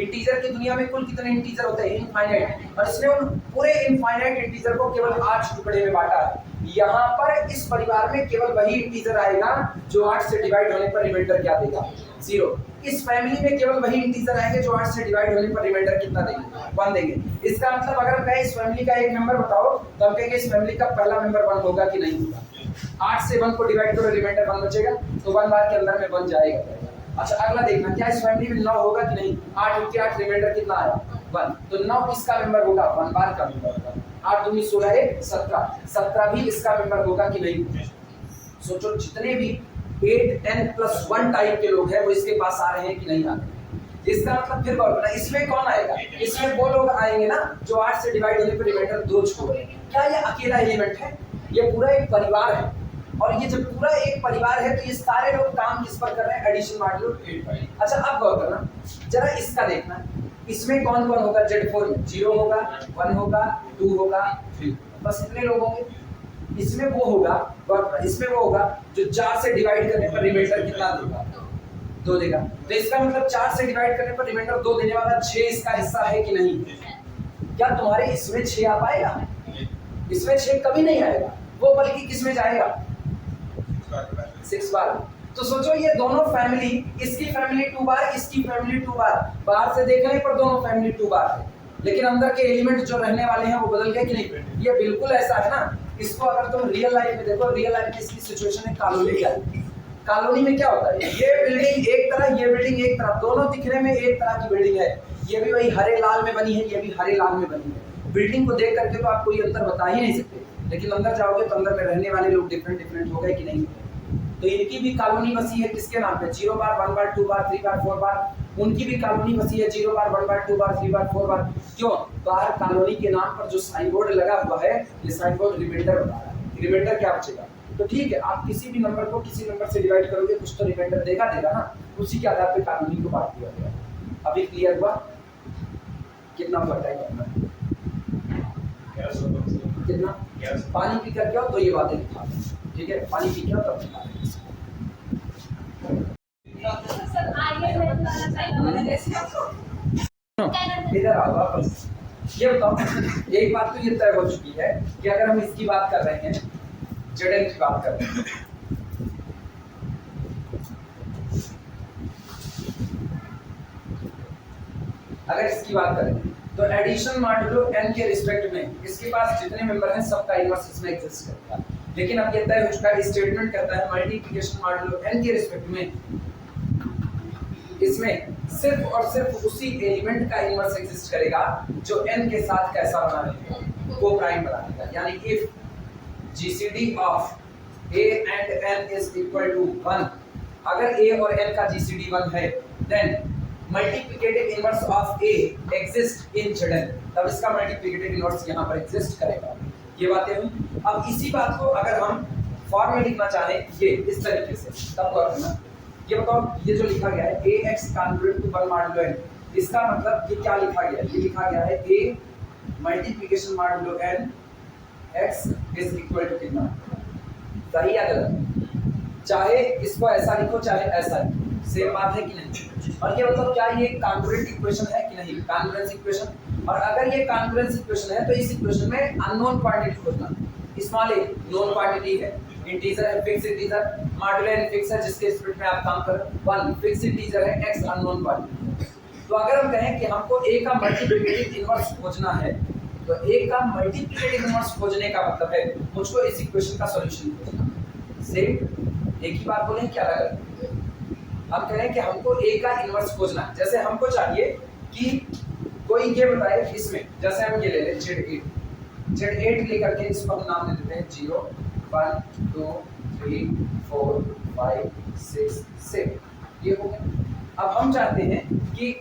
इंटीजर की दुनिया में कुल कितने इंटीजर होते हैं? इनफाइनाइट, और इसने उन पूरे इनफाइनाइट इंटीजर को केवल 8 टुकड़े में बांटा है। यहाँ पर इस परिवार में केवल वही इंटीजर आएगा जो 8 से डिवाइड होने पर रिमाइंडर क्या देगा? 0। इस फैमिली में केवल वही इंटीजर आएंगे जो 8 से डिवाइड होने पर रिमाइंडर कितना देंगे? 1 देंगे। इसका मतलब अगर मैं इस फैमिली का एक मेंबर बताओ तो हम कहेंगे इस फैमिली का पहला मेंबर 1 होगा कि नहीं होगा? 8 से 1 को डिवाइड करो, रिमाइंडर 1 बचेगा, तो 1 बार के अंदर में 1 जाएगा। अच्छा अगला देखना, क्या इस फैमिली में 9 होगा कि नहीं? 8 के 8 रिमाइंडर कितना आया? 1। तो 9 किसका मेंबर होगा? 1 बार का मेंबर होगा। 8 दूनी 16 है 17, 17 भी इसका मेंबर होगा कि नहीं? सोचो जितने भी 8n+1 टाइप के लोग हैं वो इसके पास आ रहे हैं कि नहीं आ रहे हैं? इसका मतलब फिर गौर करना, इसमें कौन आएगा? इसमें वो लोग आएंगे ना जो 8 से डिवाइड होने पर रिमाइंडर 2 छोड़ रहे हैं। क्या ये अकेला एलिमेंट है? ये पूरा एक परिवार है, और ये जब पूरा एक परिवार है तो ये सारे लोग काम किस पर कर रहे हैं? एडिशन मॉड्यूल 8 पर। अच्छा अब गौर करना, जरा इसका देखना, इसमें कौन कौन होगा? Z4 में 0 होगा 1 होगा 2 होगा 3, बस इतने लोग होंगे। इसमें वो होगा, इसमें वो होगा जो 4 से डिवाइड करने पर रिमाइंडर कितना देगा? 2 देगा। तो इसका मतलब 4 से डिवाइड करने पर रिमाइंडर 2 देने वाला 6 इसका हिस्सा है कि नहीं? क्या तुम्हारे इसमें 6 आ पाएगा? इसमें 6 कभी नहीं आएगा, वो बल्कि किसमें जाएगा? 6 बार। तो सोचो ये दोनों फैमिली, इसकी फैमिली 2 बार, इसकी फैमिली 2 बार, बाहर से देखने पर दोनों फैमिली 2 बार है, लेकिन अंदर के एलिमेंट जो रहने वाले हैं वो बदल गए कि नहीं? ये बिल्कुल ऐसा है ना। इसको अगर तुम रियल लाइफ में देखो, रियल लाइफ में इसकी सिचुएशन है कॉलोनी की। कॉलोनी में क्या होता है? ये बिल्डिंग एक तरह, ये बिल्डिंग एक तरह, दोनों दिखने में एक तरह की बिल्डिंग है। ये भी वही हरे लाल में बनी है, ये भी हरे लाल में बनी है। बिल्डिंग को देख करके तो आप कोई अंतर बता ही नहीं सकते, लेकिन अंदर जाओगे तो अंदर में रहने वाले लोग डिफरेंट डिफरेंट हो गए कि नहीं? तो इनकी भी कॉलोनी बसी है किसके नाम पे? 0 बार 1 बार 2 बार 3 बार 4 बार। उनकी भी कॉलोनी बसी है 0 बार 1 बार 2 बार 3 बार 4 बार। क्यों? बाहर कॉलोनी के नाम पर जो साइन बोर्ड लगा हुआ है, ये साइन बोर्ड रिमाइंडर बता रहा है। रिमाइंडर क्या बचेगा? तो ठीक है, आप किसी भी नंबर को किसी नंबर से डिवाइड करोगे कुछ तो रिमाइंडर देगा ना, उसी के आधार पे कॉलोनी को बांट दिया गया। अभी क्लियर हुआ? कितना हुआ टाइम अपना? कितना? पानी पी कर के आओ तो ये बातें दिखा, ठीक है? पानी पी के आओ तब दिखा। इधर आओ वापस। ये बताओ, एक बात तो ये तय हो चुकी है कि अगर हम इसकी बात कर रहे हैं, ZN की बात कर रहे हैं, अगर इसकी बात करें तो एडिशन मॉड्यूलो n के रिस्पेक्ट में इसके पास जितने मेंबर हैं सबका इनवर्स इसमें एग्जिस्ट करता है। लेकिन अब ये तय हो चुका है, स्टेटमेंट करता है मल्टीप्लिकेशन मॉड्यूलो n के रिस्पेक्ट में इसमें सिर्फ और सिर्फ उसी एलिमेंट का इनवर्स एग्जिस्ट करेगा जो n के साथ कैसा बना रहेगा, को प्राइम बना रहेगा। यानी if GCD of a and n is equal to 1, अगर a और n का जीसीडी 1 है, then multiplicative inverse of a exist in Zn, तब इसका मल्टीप्लिकेटिव इनवर्स यहाँ पर एग्जिस्ट करेगा। ये बातें हुई। अब इसी बात को अगर हम फॉर्म में लिखना चाहें ये इस तरीके से, तब गौर करना। ये बताओ, ये जो लिखा गया है ax congruent to 1 modulo n, इसका मतलब ये क्या लिखा गया है? ये लिखा गया है a multiplication modulo n x is equal to कितना? सही या गलत? चाहे इसको ऐसा लिखो चाहे ऐसा लिखो, सेम बात है कि नहीं? और ये मतलब क्या ये कॉन्ग्रुएंट इक्वेशन है कि नहीं? Congruence equation. और अगर ये कॉन्ग्रुएंस इक्वेशन है तो इस इक्वेशन में अननोन क्वांटिटी खोजना। स्मॉल a नोन क्वांटिटी है, इंटीजर है, fix integer, modulo n fix है जिसके स्प्लिट में आप काम करो, 1 फिक्स इंटीजर है, x अननोन क्वांटिटी। तो अगर हम कहें कि हमको a का मल्टीप्लिकेटिव इनवर्स खोजना है, तो a का मल्टीप्लिकेटिव इनवर्स खोजने का मतलब है मुझको इस इक्वेशन का सॉल्यूशन खोजना। सेम एक ही बात बोले क्या अलग? हम कहें कि हमको a का इनवर्स खोजना है। जैसे हमको चाहिए कि कोई ये बताए इसमें, जैसे हम ये ले लें Z8 लेकर के इसको हम नाम दे देते हैं 0 1 2 3 4 5 6 7, ये हो गया। अब हम चाहते हैं कि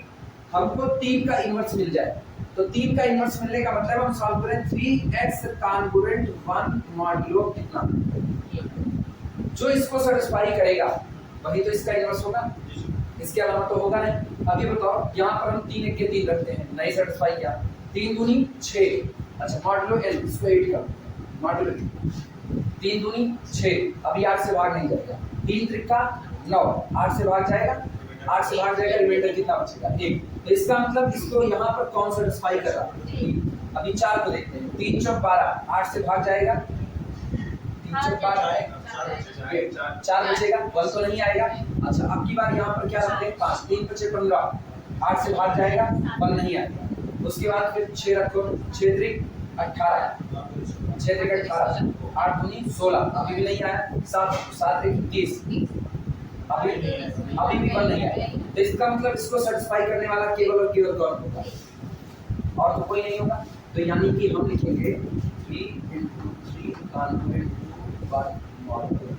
हमको 3 का इनवर्स मिल जाए, तो 3 का इनवर्स मिलने का मतलब हम सॉल्व करें 3x कॉन्ग्रुएंट 1 मॉडुलो कितना, जो इसको सेटिस्फाई करेगा वही तो इसका इनवर्स होगा, इसके अलावा तो होगा नहीं। अभी बताओ, यहाँ पर हम 3 1 के 3 रखते हैं, नहीं सेटिस्फाई किया, 3 दूनी 6, अच्छा मॉडुलो n इसको 8 का मॉडुलो 3 दूनी 6, अभी 8 से भाग नहीं जाएगा, 3 त्रिका 9, 8 से भाग जाएगा, 8 से भाग जाएगा, रिमाइंडर कितना बचेगा 1। तो इसका मतलब इसको यहाँ पर कौन सेटिस्फाई कर रहा है? अभी 4 को देखते हैं, 3 चौक 12, 8 से भाग जाएगा, 3 चौक 12 4 बचेगा, 1 तो नहीं आएगा। अच्छा अब की बार यहाँ पर क्या रखते हैं 5, 3 बचे 15, 8 से भाग जाएगा, 1 नहीं आएगा। उसके बाद फिर 6 रखो, 6 त्रिक 18, 6 त्रिक 18, 8 दूनी 16, अभी भी नहीं आया, 7 त्रिक 30, अभी भी 1 नहीं आया। तो इसका मतलब इसको सेटिस्फाई करने वाला केवल और केवल कौन होगा? और तो कोई नहीं होगा। तो यानी कि हम लिखेंगे 3 × 3 कॉन्ग्रुएंट 1 मॉडुलो,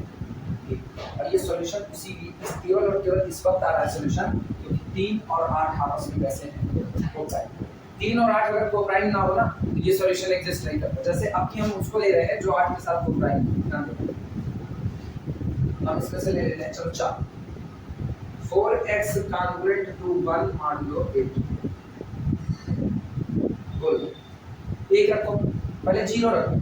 और ये सॉल्यूशन उसी केवल और केवल इस वक्त आ रहा है सॉल्यूशन, क्योंकि 3 और 8 आपस में कैसे हैं, को प्राइम। 3 और 8 अगर को प्राइम ना हो ना तो ये सॉल्यूशन एग्जिस्ट नहीं करता। जैसे अब की हम उसको ले रहे हैं जो 8 के साथ को प्राइम, हम इसमें से ले लेते हैं, चलो 4 4x कॉन्ग्रुएंट टू 1 मॉडुलो 8, बोलो 1 रखो, पहले 0 रखो,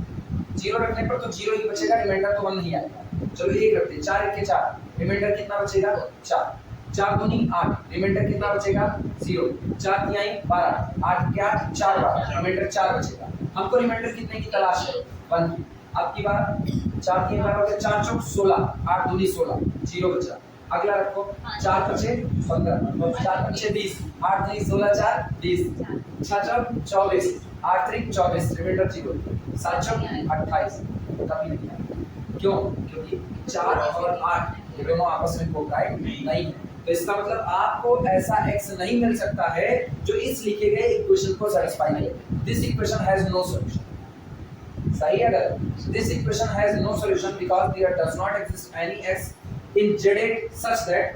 0 रखने पर तो 0 ही बचेगा, रिमाइंडर तो 1 नहीं आएगा। चलो 1 रखते हैं, 4 1 के 4, रिमाइंडर कितना बचेगा 4, 4 दूनी 8, रिमाइंडर कितना बचेगा 0, 4 तिहाई 12, 8 के 8 4 12, रिमाइंडर 4 बचेगा। हमको रिमाइंडर कितने की तलाश है 1 की। अब की बार 4 3 12 हो गया, 4 चौक 16, 8 दूनी 16, 0 बचा। अगला रखो 4 5 15, 4 5 20, 8 दूनी 16 4 20, 6 चौक 24, 8 3 24, रिमाइंडर 0, 7 चौक 28, कभी नहीं आएगा। क्यों? क्योंकि 4 और 8 ये दोनों आपस में कोप्राइम नहीं है। तो इसका मतलब आपको ऐसा x नहीं मिल सकता है जो इस लिखे गए इक्वेशन को सैटिस्फाई करे। This equation has no solution. सही है गलत? This equation has no solution because there does not exist any x in Z8 such that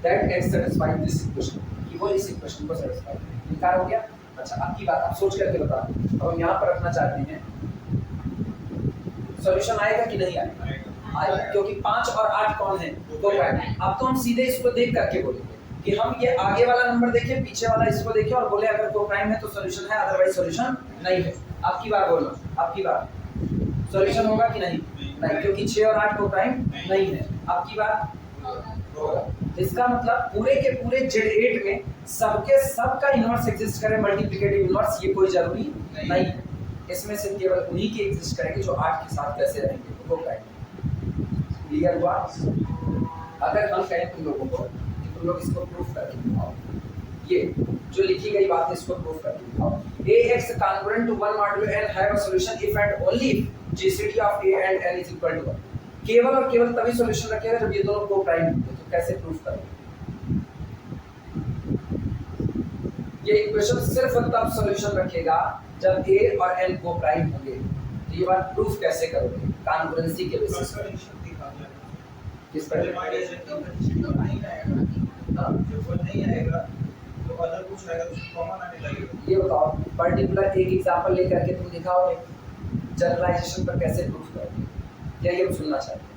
x satisfies this equation, कि वो इस इक्वेशन को सैटिस्फाई करे। इनकार हो गया? अच्छा अब की बात आप सोच करके बताओ। अब हम यहाँ पर रखना चाहते हैं, सॉल्यूशन आएगा कि नहीं आएगा? आएगा, क्योंकि 5 और 8 कौन है? कोप्राइम। अब तो हम सीधे इसको देख करके बोलेंगे कि हम ये आगे वाला नंबर देखें, पीछे वाला इसको देखें और बोले अगर कोप्राइम है तो सॉल्यूशन है, अदरवाइज सॉल्यूशन नहीं है। अब की बार बोलो, अब की बार सॉल्यूशन होगा कि नहीं? नहीं, क्योंकि 6 और 8 कोप्राइम नहीं है। अब की बार होगा। इसका मतलब पूरे के पूरे Z8 में सबके सब का इनवर्स एग्जिस्ट करे, मल्टीप्लिकेटिव इनवर्स, ये कोई जरूरी नहीं है। इसमें से केवल उन्हीं के एग्जिस्ट करेंगे जो 8 के साथ कैसे रहेंगे, तो कोप्राइम। क्लियर हुआ? अगर हम कहें तुम लोगों को कि तुम लोग इसको प्रूफ करके दिखाओ, ये जो लिखी गई बात है इसको प्रूफ करके दिखाओ। ax congruent to 1 modulo n have a solution if and only if GCD of a and n is equal to 1। केवल और केवल तभी सॉल्यूशन रखेगा जब ये दोनों कोप्राइम होंगे। तो कैसे प्रूफ करोगे? ये इक्वेशन सिर्फ तब सॉल्यूशन रखेगा जब ए और एन को प्राइम होंगे। तो ये बात प्रूफ कैसे करोगे? कॉन्करेंसी के बेसिस पर। किस पर? ये बताओ पर्टिकुलर एक एग्जांपल लेकर के तुम दिखाओगे जनरलाइजेशन पर कैसे प्रूफ करोगे? क्या ये हम सुनना चाहते हैं?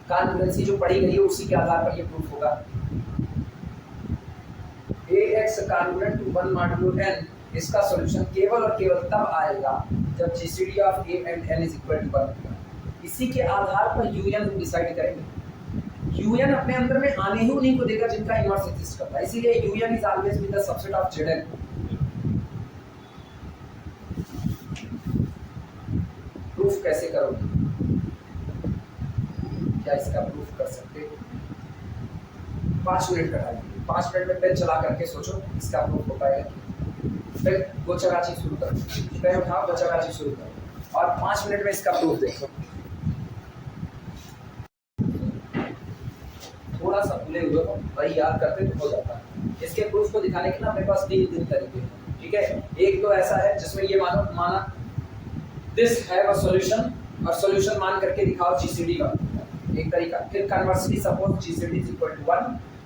कॉन्करेंसी जो पढ़ी गई है उसी के आधार पर ये प्रूफ होगा। ax congruent to 1 modulo n, इसका सॉल्यूशन केवल और केवल तब आएगा जब GCD of a and n is equal to 1 होगा। इसी के आधार पर un को डिसाइड करेंगे। un अपने अंदर में आने ही उन्हीं को देगा जिनका इनवर्स एग्जिस्ट करता है, इसीलिए un is always with the subset of zn। Proof कैसे करोगे? क्या इसका प्रूफ कर सकते हो? 5 मिनट का टाइम, 5 मिनट में पेन चला करके सोचो इसका प्रूफ हो पाएगा। फिर गोचराची शुरू करो, पेन उठाओ, गोचराची शुरू करो और 5 मिनट में इसका प्रूफ देखो। थोड़ा सा भूले हुए हो वही याद करते तो हो जाता है। इसके प्रूफ को दिखाने के ना अपने पास 3 तरीके हैं, ठीक है। एक तो ऐसा है जिसमें ये माना दिस हैव अ सॉल्यूशन और सॉल्यूशन मान करके दिखाओ जीसीडी का एक तरीका। फिर conversely suppose GCD is equal to 1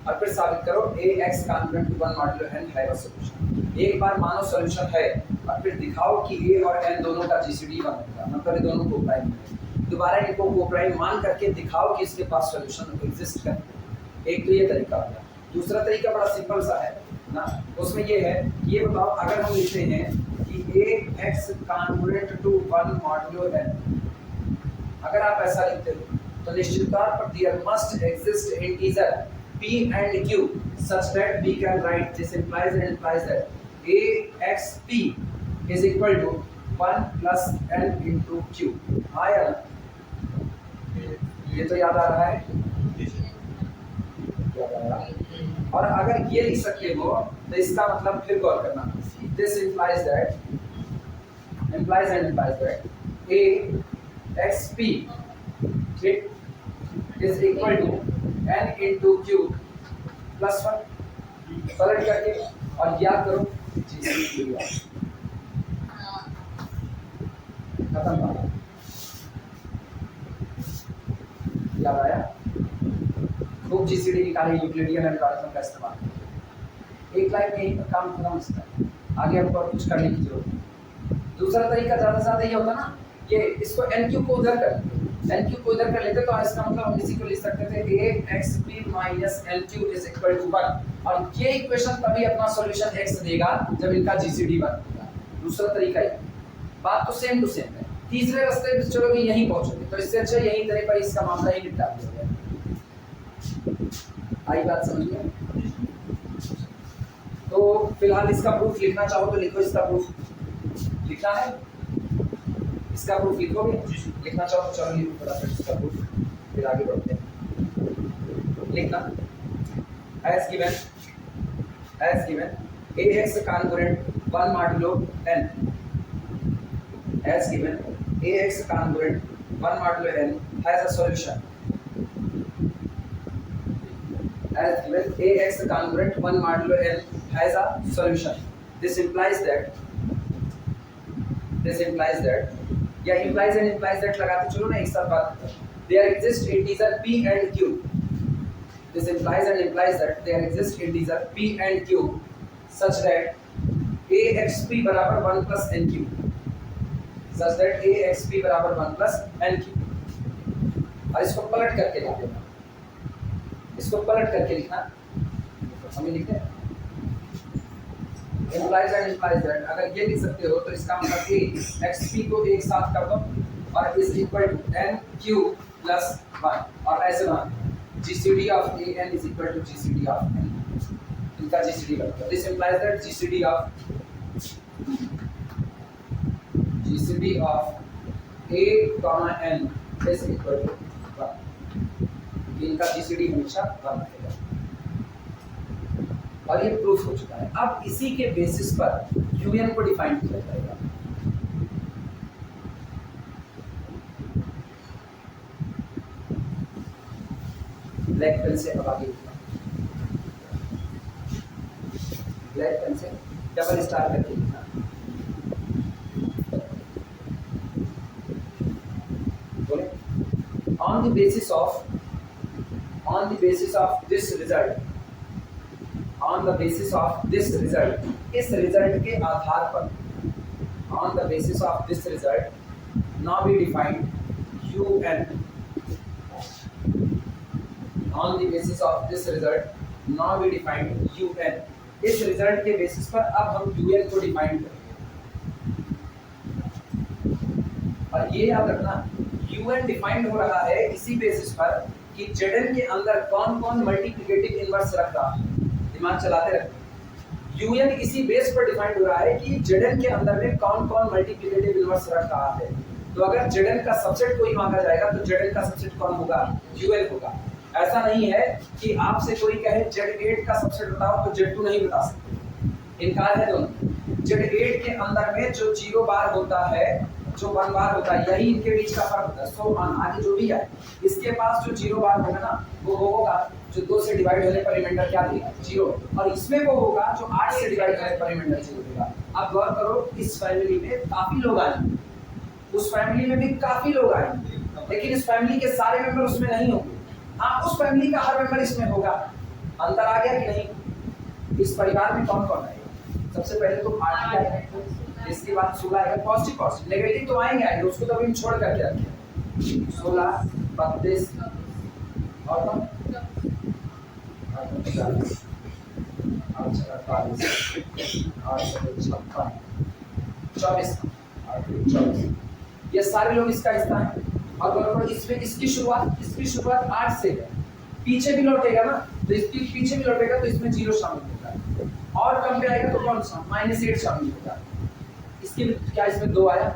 और फिर साबित करो ax congruent to 1 modulo n है सॉल्यूशन। एक बार मानो सॉल्यूशन है और फिर दिखाओ कि a और n दोनों का जीसीडी 1 होगा, मतलब ये दोनों को प्राइम है। दोबारा इनको को प्राइम मान करके दिखाओ कि इसके पास सॉल्यूशन एग्जिस्ट करता है। एक तो ये तरीका हो गया। दूसरा तरीका बड़ा सिंपल सा है ना, उसमें ये है कि ये बताओ अगर हम लिखते हैं कि ax congruent to 1 modulo n, अगर आप ऐसा लिखते हो तो निश्चित तौर पर there must exist integer p and q such that we can write this implies that axp is equal to 1 plus n into q। आया ना? ये तो याद आ रहा है? याद आ रहा है? और अगर ये लिख सकते हो तो इसका मतलब फिर गौर करना, this implies that axp ठीक is equal to n into q plus 1। पलट करके और याद करो जीसीडी खत्म बात। याद आया? खूब जीसीडी निकाले, यूक्लिडियन एल्गोरिथम का इस्तेमाल। एक लाइन में ही काम खत्म इसका, आगे हमको और कुछ करने की जरूरत नहीं। दूसरा तरीका ज़्यादा से ज़्यादा ये होता ना, ये इसको एन क्यू को उधर कर एन क्यू को इधर कर लेते तो इसका मतलब हम इसी को लिख सकते थे axp minus nq is equal to 1 और ये इक्वेशन तभी अपना सॉल्यूशन x देगा जब इनका जीसीडी 1 होगा। दूसरा तरीका ये, बात तो सेम टू सेम है। तीसरे रास्ते पे चलोगे यहीं पहुंचोगे, तो इससे अच्छा यहीं तरह पर इसका मामला ही निपटा दिया गया। आई बात समझ में? तो फिलहाल इसका प्रूफ लिखना चाहो तो लिखो। इसका प्रूफ लिखना है, इसका प्रूफ लिखोगे? लिखना चाहो तो चलो लिखो फटाफट इसका प्रूफ, फिर आगे बढ़ते हैं। लिखना as given ax congruent 1 modulo n, as given ax congruent 1 modulo n has a solution, as given ax congruent 1 modulo n has a solution। this implies that या implies and implies that लगाते चलो ना एक साथ बात। there exist integer p and q, this implies and implies that there exist integer p and q such that axp बराबर 1 plus nq, such that axp बराबर 1 plus nq। और इसको पलट करके लिख देना, इसको पलट करके लिखना, हमें लिखते हैं implies and implies that। अगर ये लिख सकते हो तो इसका मतलब a xp को एक साथ कर दो और is equal to nq plus 1 और ऐसे ना gcd of a n is equal to gcd of n, इनका gcd बनता है। this implies that gcd of a comma n is equal to 1। इनका gcd हमेशा 1 रहेगा और ये प्रूफ हो चुका है। अब इसी के बेसिस पर यूएन को डिफाइन किया जाएगा। ब्लैक पेन से अब आगे लिखना, ब्लैक पेन से डबल स्टार करके लिखना। बोले on the basis of this result, on the basis of this result, इस रिजल्ट के आधार पर, on the basis of this result now we defined UN, on the basis of this result now we define UN, इस result के basis पर अब हम UN को डिफाइन करेंगे। और ये याद रखना UN डिफाइंड हो रहा है इसी बेसिस पर कि ZN के अंदर कौन कौन मल्टीप्लिकेटिव इनवर्स रख रहा है, दिमाग चलाते रखना। UN इसी बेस पर डिफाइंड हो रहा है कि ZN के अंदर में कौन कौन मल्टीप्लिकेटिव इनवर्स रख रहा है। तो अगर ZN का सबसेट कोई मांगा जाएगा तो ZN का सबसेट कौन होगा, UN होगा। ऐसा नहीं है कि आपसे कोई कहे Z8 का सबसेट बताओ तो Z2 नहीं बता सकते, इनकार है दोनों। Z8 के अंदर में जो 0 बार होता है, जो 1 बार होता है, यही इनके बीच का फर्क होता है। सो आगे जो भी है इसके पास जो 0 बार होगा ना वो होगा जो 2 से डिवाइड होने पर रिमाइंडर क्या देगा, 0, और इसमें वो होगा जो 8 से डिवाइड होने पर रिमाइंडर 0 देगा। अब गौर करो इस फैमिली में काफी लोग आएंगे, उस फैमिली में भी काफी लोग आएंगे, लेकिन इस फैमिली के सारे मेंबर उसमें नहीं होंगे। हाँ, उस फैमिली का हर मेंबर इसमें होगा। अंतर आ गया कि नहीं? इस परिवार में कौन कौन आएगा? सबसे पहले तो 8 आएगा, इसके बाद 16 आएगा। पॉजिटिव नेगेटिव तो आएंगे, उसको तो अभी छोड़ करके रखें। 16, 32 और कौन? 40, 24, ये सारे लोग इसका हिस्सा हैं। और इसमें इसकी शुरुआत 8 से है, पीछे भी लौटेगा ना तो इसकी पीछे भी लौटेगा तो इसमें 0 शामिल होगा, और कम पे आएगा तो कौन सा -8 शामिल होगा। इसके क्या इसमें 2 आया,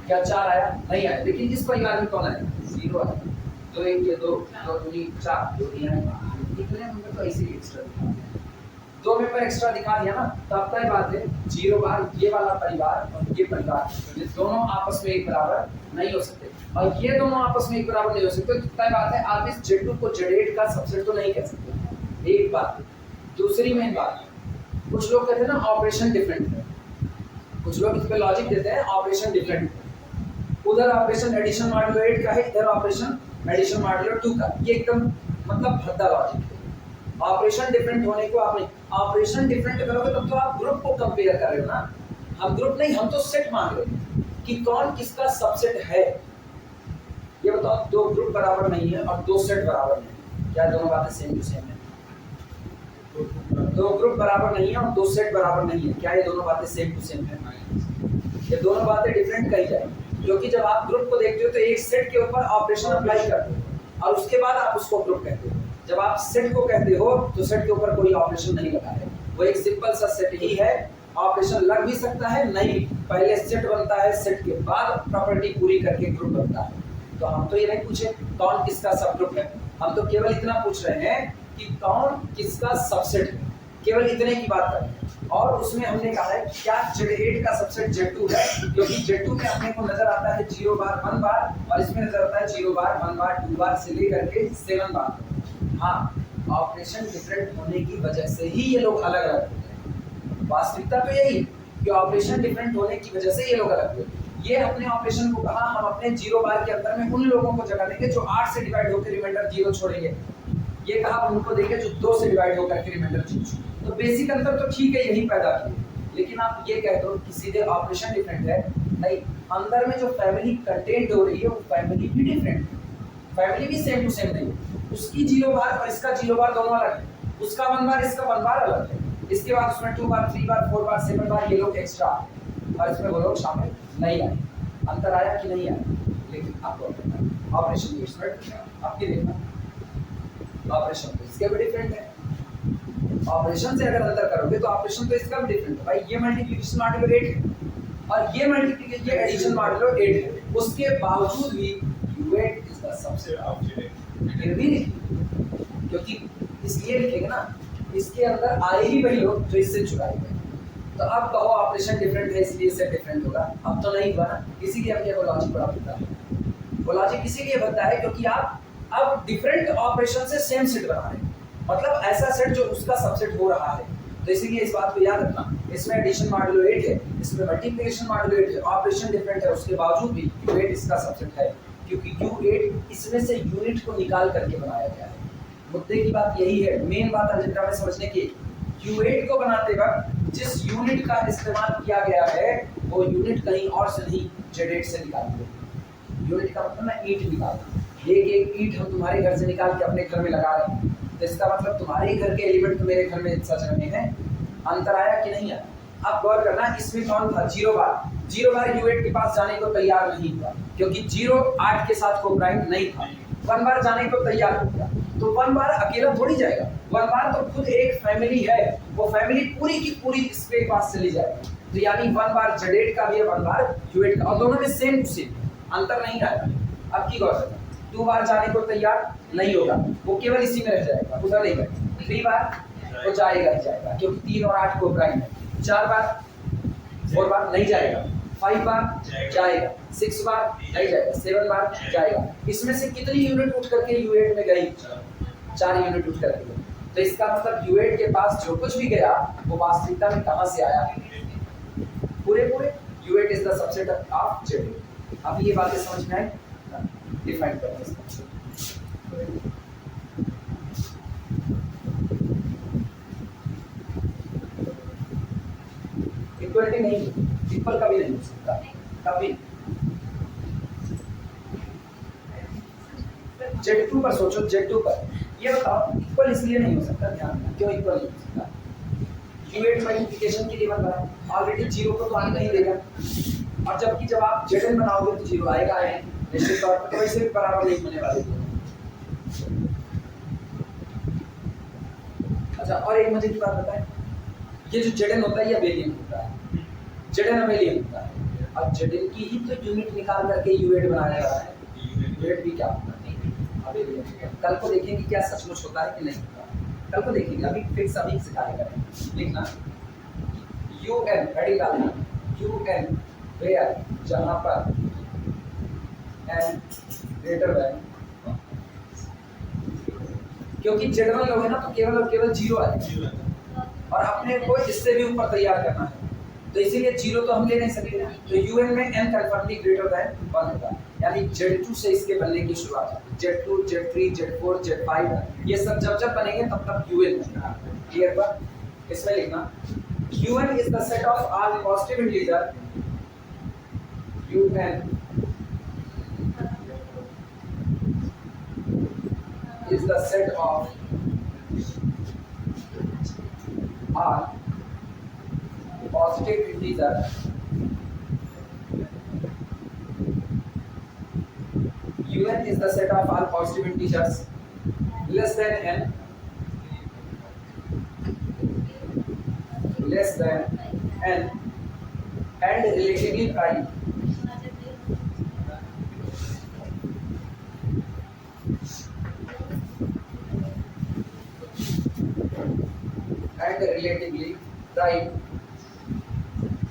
क्या 4 आया? नहीं आया। लेकिन इस परिवार में कौन आया? 0 आया। 2 1 ये 2 2 2 4 2 3 इतने नंबर तो इसीलिए एक्स्ट्रा दिखा दिया, 2 मेंबर एक्स्ट्रा दिखा दिया ना, तो अब तय बात है 0 बार ये वाला परिवार और ये परिवार, ये दोनों आपस में एक बराबर नहीं हो सकते, और ये दोनों आपस में एक बराबर नहीं हो सकते। तो तय बात है आप इस Z2 को Z8 का सबसेट तो नहीं कह सकते, एक बात। दूसरी मेन बात, कुछ लोग कहते हैं ना ऑपरेशन डिफरेंट है, कुछ लोग इस पे लॉजिक देते हैं ऑपरेशन डिफरेंट है। उधर ऑपरेशन एडिशन मॉड्यूलो 8 का है, इधर ऑपरेशन एडिशन मॉड्यूलो 2 का। ये एकदम मतलब भद्दा लॉजिक है। ऑपरेशन डिफरेंट होने को आपने ऑपरेशन डिफरेंट करोगे तब तो आप ग्रुप को कंपेयर कर रहे हो ना, हम ग्रुप नहीं, हम तो सेट मांग रहे हैं कि कौन किसका सबसेट है। ये बताओ 2 ग्रुप बराबर नहीं है और 2 सेट बराबर नहीं, क्या दोनों बातें सेम टू सेम है? 2 ग्रुप बराबर नहीं है और 2 सेट बराबर नहीं है, क्या ये दोनों बातें सेम टू सेम है? ये दोनों बातें डिफरेंट कही जाएगी, क्योंकि जब आप ग्रुप को देखते हो तो एक सेट के ऊपर ऑपरेशन अप्लाई करते हो और उसके बाद आप उसको ग्रुप कहते हो। जब आप सेट को कहते हो तो सेट के ऊपर कोई ऑपरेशन नहीं लगा है, वो एक सिंपल सा सेट ही है। ऑपरेशन लग भी सकता है, नहीं, पहले सेट बनता है, सेट के बाद प्रॉपर्टी पूरी करके ग्रुप बनता है। तो हम तो ये नहीं पूछे कौन किसका सब ग्रुप है, हम तो केवल इतना पूछ रहे हैं कि कौन किसका सबसेट है, केवल इतने की बात कर रहे हैं। और उसमें हमने कहा है क्या Z8 का सबसेट Z2 है, क्योंकि Z2 में अपने को नजर आता है 0 बार 1 बार, और इसमें नजर आता है 0 बार 1 बार 2 बार से लेकर के 7 बार। हाँ, ऑपरेशन डिफरेंट होने की वजह से ही ये लोग अलग अलग होते हैं। वास्तविकता तो यही है कि ऑपरेशन डिफरेंट होने की वजह से ये लोग अलग होते हैं। ये अपने ऑपरेशन को कहा हम अपने 0 बार के अंदर में उन लोगों को जगह देंगे जो 8 से डिवाइड होकर रिमाइंडर 0 छोड़ेंगे, ये कहा हम उनको देंगे जो 2 से डिवाइड होकर के रिमाइंडर 0 छोड़ेंगे। तो बेसिक अंतर तो ठीक है, यही पैदा किए, लेकिन आप ये कह दो कि सीधे ऑपरेशन डिफरेंट है, नहीं, अंदर में जो फैमिली कंटेंट हो रही है वो फैमिली भी डिफरेंट है, फैमिली भी सेम टू सेम नहीं है। उसकी 0 बार और इसका 0 बार दोनों अलग है, उसका 1 बार इसका 1 बार अलग है, इसके बाद उसमें 2 बार 3 बार 4 बार 7 बार ये लोग एक्स्ट्रा और इसमें वो लोग शामिल नहीं आए। अंतर आया कि नहीं आया? लेकिन आपको ऑपरेशन डिफरेंट आपकी देखना, ऑपरेशन तो इसके भी डिफरेंट है। ऑपरेशन से अगर अंतर करोगे तो ऑपरेशन तो इसका भी डिफरेंट है। भाई ये मल्टीप्लिकेशन मॉड्यूलो 8 है और ये मल्टीप्लिकेशन ये एडिशन मॉड्यूलो 8 है, उसके बावजूद भी U8 is the subset of Z8। फिर भी क्योंकि इसलिए लिखेंगे ना, इसके अंदर आए ही वही लोग जो इससे चुराए गए। तो अब कहो ऑपरेशन डिफरेंट है इसलिए इससे डिफरेंट होगा, अब तो नहीं हुआ ना, इसीलिए अब ये लॉजिक बड़ा बनता है। वो लॉजिक इसीलिए बनता है क्योंकि आप अब डिफरेंट ऑपरेशन से सेम सेट बना रहे हैं, मतलब ऐसा सेट जो उसका सबसेट हो रहा है। तो इसीलिए इस बात को याद रखना, इसमें एडिशन मॉडुलो 8 है, इसमें मल्टीप्लिकेशन मॉडुलो 8 है, ऑपरेशन डिफरेंट है, उसके बावजूद भी U8 इसका सबसेट है, क्योंकि U8 इसमें से यूनिट को निकाल करके बनाया गया है। मुद्दे की बात यही है, मेन बात अलजेब्रा में समझने की। U8 को बनाते वक्त जिस यूनिट का इस्तेमाल किया गया है वो यूनिट कहीं और से नहीं, Z8 से निकाली है। यूनिट का मतलब ना ईंट निकालना, एक ईंट हम तुम्हारे घर से निकाल के अपने घर में लगा रहे हैं, तो इसका मतलब तुम्हारे घर के एलिमेंट तो मेरे घर में सच में है, अंतर आया कि नहीं आया? अब गौर करना, इसमें कौन था? 0 बार U8 के पास जाने को तैयार नहीं हुआ, क्योंकि 0 8 के साथ को प्राइम नहीं था। 1 बार जाने को तैयार हो गया, तो 1 बार अकेला थोड़ी जाएगा, 1 बार तो खुद एक फैमिली है, वो फैमिली पूरी की पूरी इसके पास चली जाएगी। तो यानी 1 बार Z8 का भी है, 1 बार U8 का, और दोनों में सेम टू सेम, अंतर नहीं आएगा। अब की गौर करना, 2 बार जाने को तैयार नहीं होगा, वो केवल इसी में रह जाएगा, उधर नहीं जाएगा। 3 बार वो जाएगा ही जाएगा, क्योंकि 3 और 8 को प्राइम है। 4 बार 4 बार नहीं जाएगा, 5 बार जाएगा, 6 बार नहीं जाएगा, 7 बार जाएगा। इसमें से कितनी यूनिट उठ करके U8 में गई? 4 यूनिट उठ करके गई। तो इसका मतलब U8 के पास जो कुछ भी गया वो वास्तविकता में कहां से आया? पूरे U8 is the subset of Z8। अब ये बातें समझ में आई? डिफाइन करते हैं। इक्वलिटी नहीं, इक्वल कभी नहीं हो सकता, कभी। Z2 पर सोचो, Z2 पर ये बताओ, इक्वल इसलिए नहीं हो सकता, ध्यान देना, क्यों इक्वल नहीं हो सकता? U8 मल्टीप्लिकेशन की टेबल बना, ऑलरेडी 0 को तो आने नहीं देगा, और जब आप Zn बनाओगे तो 0 आएगा, निश्चित तौर पर, तो वैसे भी बराबर नहीं होने वाले। अच्छा, और एक मजे की बात बताएं, ये जो Zn होता है ये अबेलियन होता है, Zn अबेलियन होता है, अब Zn की ही तो यूनिट निकाल करके U8 बनाया जा रहा है। U8 भी क्या होता है? अबेलियन। कल को देखेंगे क्या सचमुच होता है कि नहीं होता, कल को देखेंगे, अभी फिक्स अभी से कार्य करें। लिखना UN, हेडिंग डालना, UN वेयर, जहां पर n ग्रेटर देन, क्योंकि जनरल लोग है ना, तो केवल और केवल 0 आएगा, और अपने को इससे भी ऊपर तैयार करना है, तो इसीलिए 0 तो हम ले नहीं सकेंगे, तो UN में n कन्फर्मली ग्रेटर देन 1 होगा, यानी Z2 से इसके बनने की शुरुआत है। Z2, Z3, Z4, Z5 ये सब जब बनेंगे तब तक UN बनेगा। क्लियर बात? इसमें लिखना UN is the set of all positive integer, UN is the set of all positive integer UN is the set of all positive integers less than n and relatively prime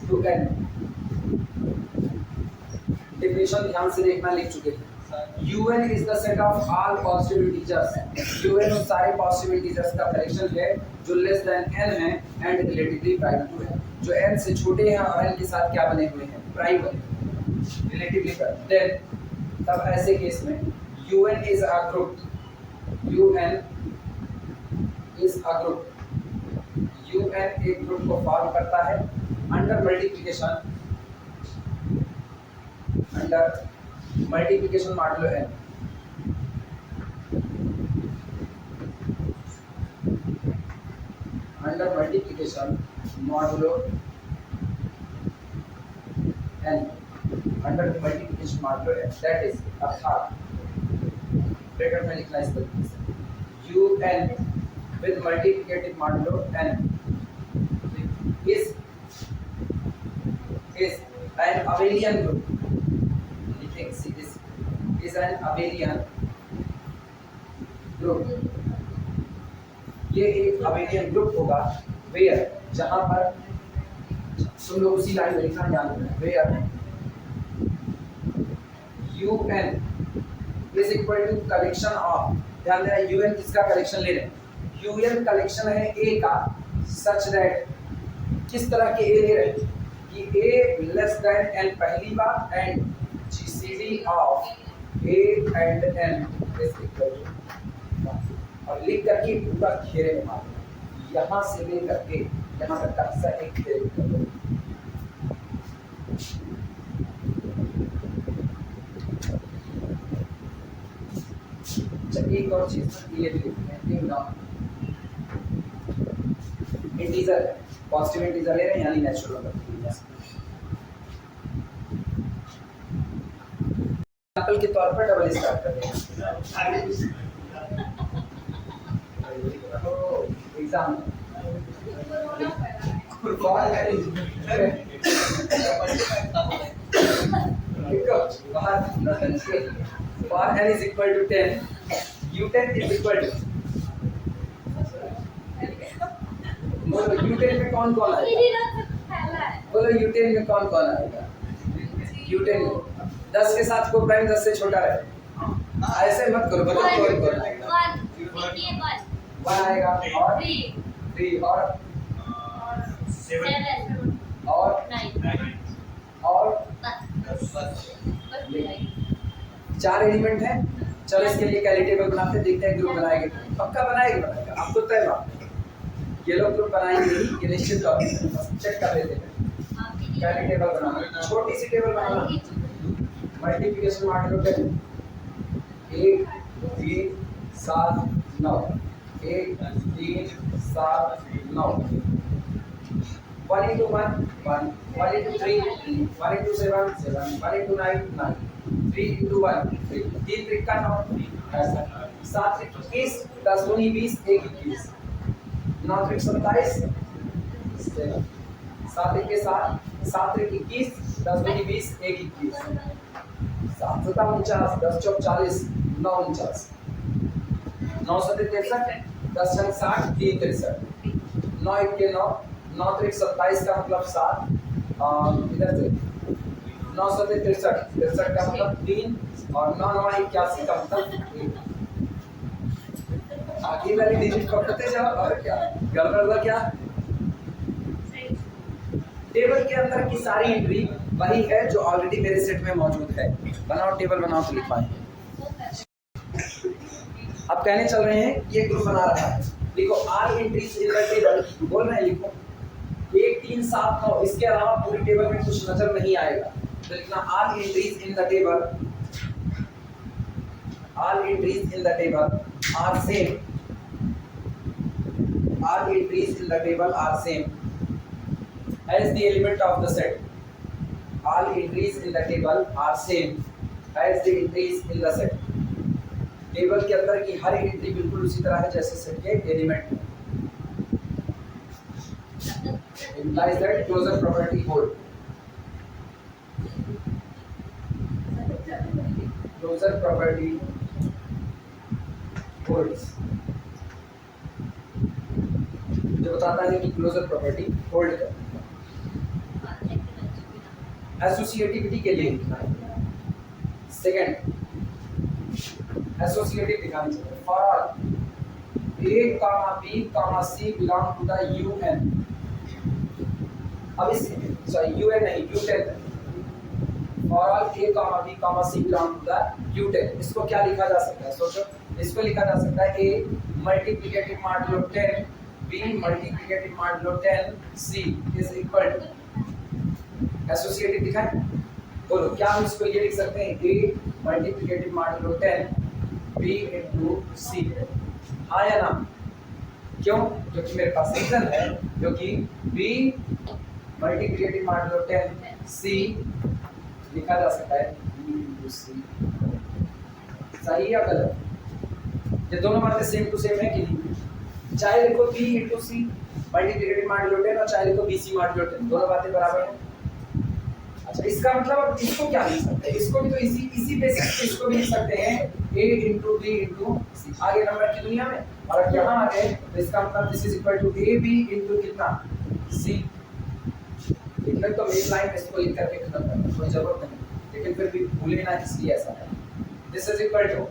to n। Definition ध्यान से देखना, लिख चुके हैं। UN is the set of all positive integers, UN उन सारे positive integers का collection है जो less than n है and relatively prime to है, जो n से छोटे हैं और n के साथ क्या बने हुए हैं? प्राइम बने हुए हैं, relatively prime। then तब ऐसे केस में UN is a group, UN is a group, UN एक ग्रुप को फॉर्म करता है under multiplication modulo n। Under multiplication modulo n, under multiplication modulo n, that is अर्थात ब्रैकेट में लिखना इस तरीके से UN with multiplicative modulo n is an abelian group, लिखेंगे see this is an abelian group, ये एक abelian group होगा where, जहां पर तुम लोग उसी लाइन में लिखना ध्यान रखना, where UN is equal to collection of, ध्यान देना UN किसका कलेक्शन ले रहे हैं? UN कलेक्शन है A का, such that किस तरह के ए ले रहे हैं कि ए लेस देन एन पहली बात and GCD of A and N is equal to, और लिख करके पूरा घेरे में मार दो, यहाँ से ले करके यहाँ तक का हिस्सा एक घेरे में कर दो। एक और चीज ये भी लिखते हैं, इंटीजर है, पॉजिटिव इंटीजर ले रहे हैं यानी नेचुरल नंबर। एग्जाम्पल के तौर पर डबल स्टार्ट कर दें। Exam for n is equal to 10, u10 is equal to, बोलो u10 में कौन कौन आएगा, बोलो u10 में कौन कौन आएगा, u10 में 10 के साथ को प्राइम 10 से छोटा रहे, ऐसे मत करो, बोलो कौन आएगा, 1 आएगा और 3 और 7 और 9 और 10 4 एलिमेंट हैं। चलो इसके लिए कैली टेबल बनाते हैं, देखते हैं ग्रुप बनाएंगे, पक्का बनाएगा आप तो तय बात है, ये लोग ग्रुप बनाएंगे ही, ये निश्चित तौर पर चेक कर लेते हैं। कैली टेबल बनाना, छोटी सी टेबल बनाना, मल्टीप्लिकेशन मार लो 10, 1 3 7 9, 1 3 7 9, 1 into 1 1, 1 into 3 3, 1 into 7 7, 1 into 9 9, 3 into 1 3, 3 त्रिक का 9 ऐसा, 7 त्रिक 21, 10 दूनी 20, 1 21, 9 त्रिक 27, 7 एक के 7, 7 त्रिक 21, 10 दूनी 20, 1 21, 7 सता 49, 10 चौक 40, 9 49, 9 सते 63, 10 छक 60, 3 63, 9 एक के 9, 9 त्रिक 27 का मतलब 7, इधर से 9 सते 63, 63 का मतलब 3 और 9 9 81 का मतलब 1। आगे वाली डिजिट पकड़ते जाओ और क्या गड़बड़ हुआ क्या, टेबल के अंदर की सारी एंट्री वही है जो ऑलरेडी मेरे सेट में मौजूद है। बनाओ टेबल बनाओ तो लिख पाएंगे। अब कहने चल रहे हैं ये ग्रुप बना रहा है, देखो are entries in the table बोल रहे हैं, लिखो 1 3 7 9, इसके अलावा पूरी टेबल में कुछ नजर नहीं आएगा तो लिखना are entries in the table, are entries in the table are same, are entries in the table are same as the element of the set, all entries in the table are same as the entries in the set, table के अंदर की हर entry बिल्कुल उसी तरह है जैसे set के element है। implies that closure property hold, closure property holds, जो बताता है कि क्लोजर प्रॉपर्टी होल्ड करती है। एसोसिएटिविटी के लिए लिखना है, सेकंड एसोसिएटिव दिखानी चाहिए, for all A comma B comma C belong to the UN, अब इस सॉरी यूएन नहीं U10, for all A comma B comma C belong to the U10, इसको क्या लिखा जा सकता है सोचो, इसको लिखा जा सकता है a multiplicative modulo 10 b multiplicative modulo 10 c is equal to, associative दिखा है, बोलो क्या हम इसको ये लिख सकते हैं ए मल्टीप्लिकेटिव मॉडुलो 10 बी इनटू सी, हाँ या ना, क्यों, क्योंकि मेरे पास रीजन है, क्योंकि बी मल्टीप्लिकेटिव मॉडुलो 10 सी लिखा जा सकता है बी इनटू सी, सही या गलत, ये दोनों बातें सेम टू सेम है कि नहीं, चाहे लिखो बी इनटू सी मल्टीप्लिकेटिव मॉडुलो 10 और चाहे लिखो बी सी मॉडुलो 10, दोनों बातें बराबर हैं। अच्छा इसका मतलब अब इसको क्या लिख सकते हैं, इसको भी तो इसी बेसिस पे इसको भी लिख सकते हैं a इंटू बी इंटू सी, आगे नंबर की दुनिया में, और अब यहाँ आ गए तो इसका मतलब this is equal to A B into कितना सी, लिखने तो मेन लाइन में इसको लिख करके खत्म करना कोई जरूरत नहीं, लेकिन फिर भी भूले ना इसलिए ऐसा है, this is equal to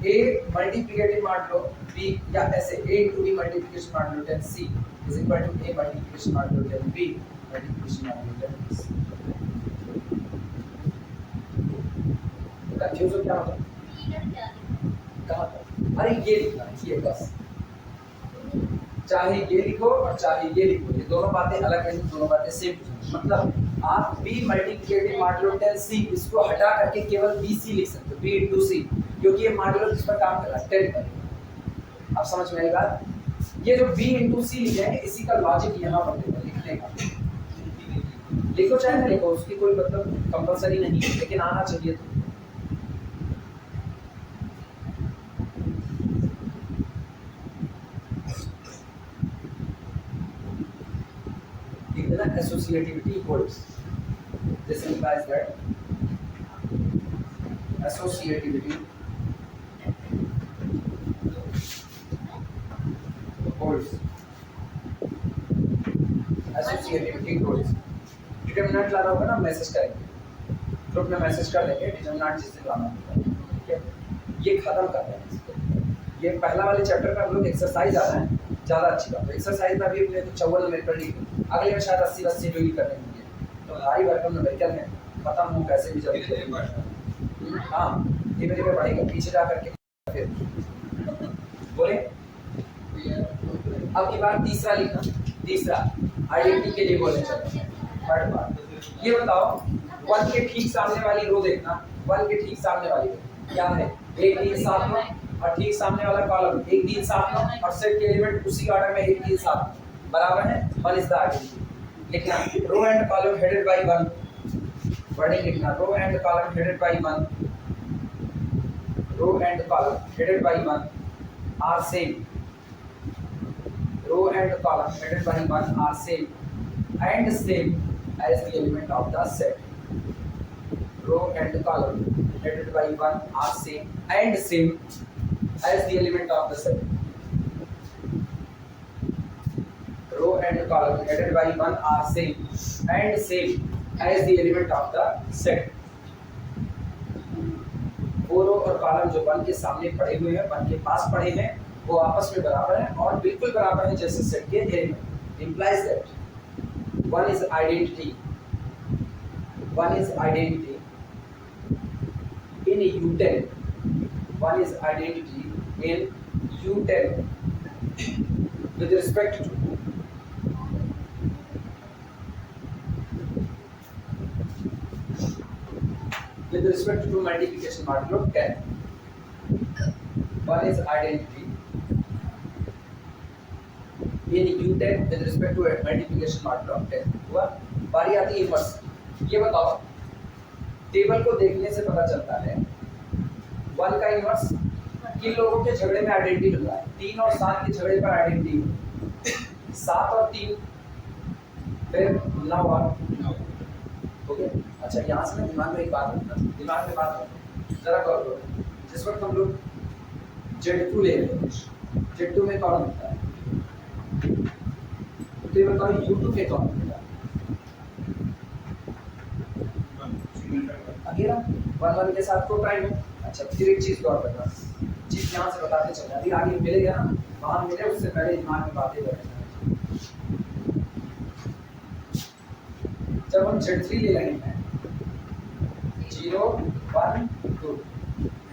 A multiplicative modulo B या ऐसे A into B multiplication modulo 10C is equal to A multiplication modulo 10B multiplication modulo 10C। Confuse हो क्या मतलब? लीडर क्या है? कहाँ पर? अरे ये लिखना है ये बस, चाहे ये लिखो और चाहे ये लिखो, ये दोनों बातें अलग हैं, दोनों बातें सेम। मतलब आप B मल्टीप्लिकेटिव मॉडुलो 10C इसको हटा करके केवल BC लिख सकते हो, B into C, क्योंकि ये मॉडुलो किस पर काम कर रहा है? 10 पर। आप समझ में आई बात? ये जो B into C लिखे हैं इसी का लॉजिक यहाँ पर देखो लिखने का। लिखो चाहे ना लिखो, उसकी कोई मतलब कंपलसरी नहीं है, लेकिन आना चाहिए तो। Associativity holds. This implies that associativity holds. Associativity holds. Determinant लाना होगा ना, मैसेज करेंगे ग्रुप में, मैसेज कर देंगे डिटरमिनेंट जिस दिन लाना होगा, ठीक है? ये खत्म कर रहे हैं। ये पहला वाले चैप्टर का हम लोग एक्सरसाइज आ रहा है, ज़्यादा अच्छी बात है। एक्सरसाइज में भी अपने 54 नंबर लिख, अगले में शायद 80 जो ही करने होंगे, तो भारी भरकम नंबर में खत्म हो कैसे भी जल्दी। हाँ धीरे धीरे बढ़ेगा, पीछे जा करके फिर बोले। अब की बार तीसरा लिखना, तीसरा आइडेंटिटी के लिए बोले चलो। थर्ड बात ये बताओ, 1 के ठीक सामने वाली रो देखना, 1 के ठीक सामने वाली रो क्या है? 1 3 7 9, और ठीक सामने वाला कॉलम 1 3 7 9, और सेट के एलिमेंट उसी ऑर्डर में 1 3 7 बराबर है। 1 इज द आइडेंटिटी। लिखना row and column headed by 1, wording लिखना row and column headed by 1, row and column headed by 1 are same, row and column headed by 1 are same and same as the element of the set. Row and column headed by 1 are same and same as the element of the set. Row and column headed by 1 are same and same as the element of the set. वो रो और column जो 1 के सामने पड़े हुए हैं, 1 के पास पड़े हैं, वो आपस में बराबर हैं और बिल्कुल बराबर हैं जैसे सेट के element. Implies that one is identity in U10, one is identity in U10 with respect to multiplication modulo 10. One is identity in U10 with respect to multiplication modulo 10 हुआ। बारी आती है इनवर्स। ये बताओ, टेबल को देखने से पता चलता है 1 का इनवर्स किन लोगों के झगड़े में आइडेंटिटी होता है? 3 और 7 के झगड़े पर आइडेंटिटी, 7 और 3 फिर 9 और ओके। अच्छा यहाँ से ना दिमाग में एक बात रखना, दिमाग में बात रखना जरा गौर करो। जिस वक्त हम लोग Z2 ले रहे हैं, Z2 में कौन होता है? तो ये बताओ U2 के कौन होता है? अकेला 1 1 के साथ को प्राइम है। अच्छा फिर एक चीज गौर करना, चीज यहाँ से बताते चलना, अभी आगे मिलेगा ना, वहां मिले उससे पहले दिमाग में बातें करना। जब हम Z3 ले रहे हैं 0 1 2,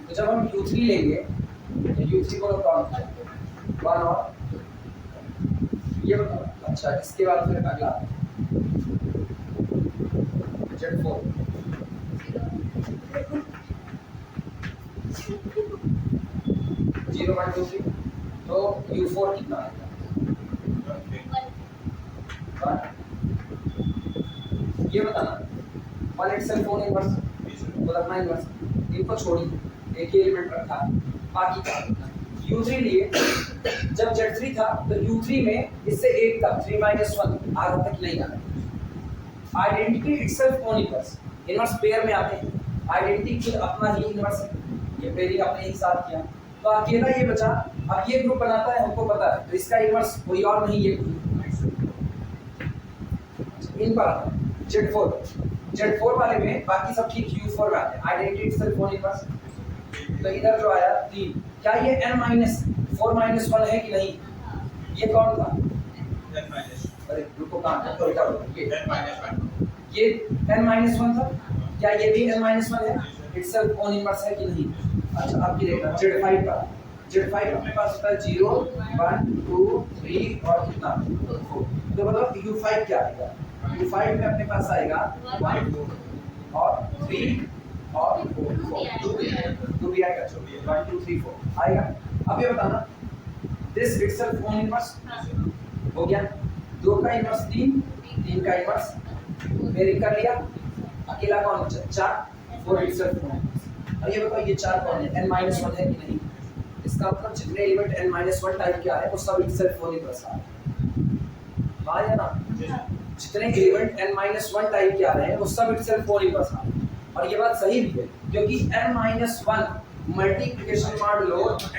तो जब हम U3 लेंगे तो U3 को कौन होता है? 1 और ये बताओ। अच्छा इसके बाद फिर अगला Z4 0 1 2 3, तो U4 कितना आएगा? 1। ये बताना 1 itself 4 इनवर्स तो रखना इनवर्स, इनको छोड़िए, एक ही एलिमेंट रखा, बाकी का U3 लिए। जब Z3 था तो U3 में इससे एक था 3 - 1 आ रहा था कि नहीं आ रहा? Identity itself own inverse, inverse pair में आते हैं, आइडेंटिटी खुद अपना ही इनवर्स है, ये पेयरिंग अपने ही साथ किया तो अकेला ये बचा। अब ये ग्रुप बनाता है हमको पता है, तो इसका इनवर्स कोई और नहीं, ये इन पर आता है Z4 वाले में बाकी सब ठीक U4 में आते हैं, आइडेंटिटी इटसेल्फ ओन इनवर्स तो इधर जो आया 3, क्या ये n माइनस 4 माइनस 1 है कि नहीं? ये कौन था? n minus अरे रुको, कहाँ तो उल्टा बोलो, ये n माइनस 1 था, क्या ये भी n माइनस 1 है? इटसेल्फ ओन इनवर्स है कि नहीं? अच्छा अब ये देखना Z5 का, Z5 अपने पास होता है 0 1 2 3 और कितना 4, तो बताओ U5 क्या आएगा? U5 में अपने पास आएगा 1 और 3 और 4, 2 भी आएगा, 1 2 3 4 आएगा। अब ये बताना दिस इटसेल्फ ओन इनवर्स हो गया, 2 का इनवर्स 3, 3 का इनवर्स वेरी कर लिया, अकेला कौन बचा? 4, 4 इटसेल्फ ओन इनवर्स। अब ये बताओ ये 4 कौन है? n-1 है कि नहीं? इसका मतलब जितने एलिमेंट n-1 टाइप के आ रहे हैं वो सब इटसेल्फ ओन इनवर्स आ रहे हैं, हाँ या ना? जितने एलिमेंट n-1 टाइप के आ रहे हैं वो सब इटसेल्फ ओन इनवर्स आ रहे हैं, और ये बात सही भी है क्योंकि n-1 मल्टीप्लिकेशन मान लो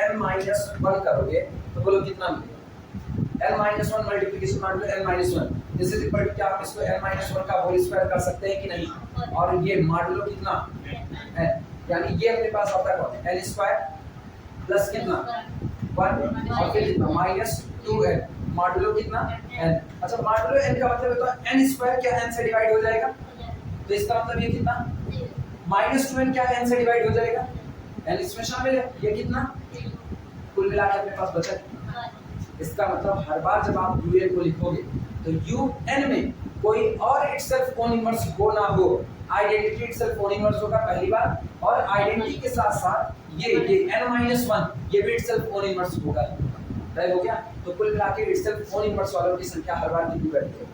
n-1 करोगे तो बोलो कितना मिलेगा? n-1 मल्टीप्लिकेशन मान लो n-1, this is equal to क्या आप इसको n-1 का होल स्क्वायर कर सकते हैं कि नहीं? और ये मान लो कितना n, यानी ये अपने पास आता है कौन? n स्क्वायर प्लस कितना 1 और फिर कितना -2n मॉडुलो कितना n। अच्छा मॉडुलो n का मतलब होता है n स्क्वायर क्या n से डिवाइड हो जाएगा, तो इसका मतलब ये कितना -2n क्या n से डिवाइड हो जाएगा, n इसमें शामिल है, ये कितना कुल मिला के अपने पास बचा। इसका मतलब हर बार जब आप un को लिखोगे तो un में कोई और इटसेल्फ ओन इनवर्स हो ना हो, आइडेंटिटी इटसेल्फ ओन इनवर्स होगा पहली बार, और आइडेंटिटी के साथ साथ ये n-1 ये भी इटसेल्फ ओन इनवर्स होगा, तय हो गया। तो कुल मिला के इटसेल्फ ओन इनवर्स वालों की संख्या हर बार कितनी बढ़ती है?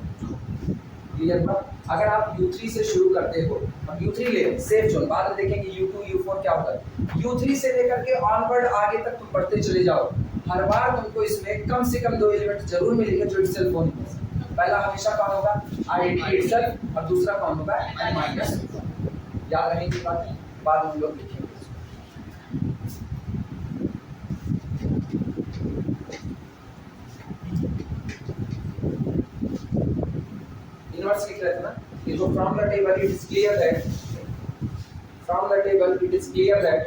क्लियर बात। अगर आप U3 से शुरू करते हो, अब U3 ले सेफ जोन, बाद में देखेंगे U2 U4 क्या होता है, U3 से लेकर के ऑनवर्ड आगे तक तुम बढ़ते चले जाओ, हर बार तुमको इसमें कम से कम 2 एलिमेंट जरूर मिलेंगे जो इटसेल्फ ओन इनवर्स। पहला हमेशा कौन होगा? आइडेंटिटी इटसेल्फ, और दूसरा कौन होगा? n-1। याद रहेंगे बात, बाद में हम लोग लिखेंगे। इनवर्स लिख रहे थे ना, ये तो from the table it is clear that, from the table it is clear that,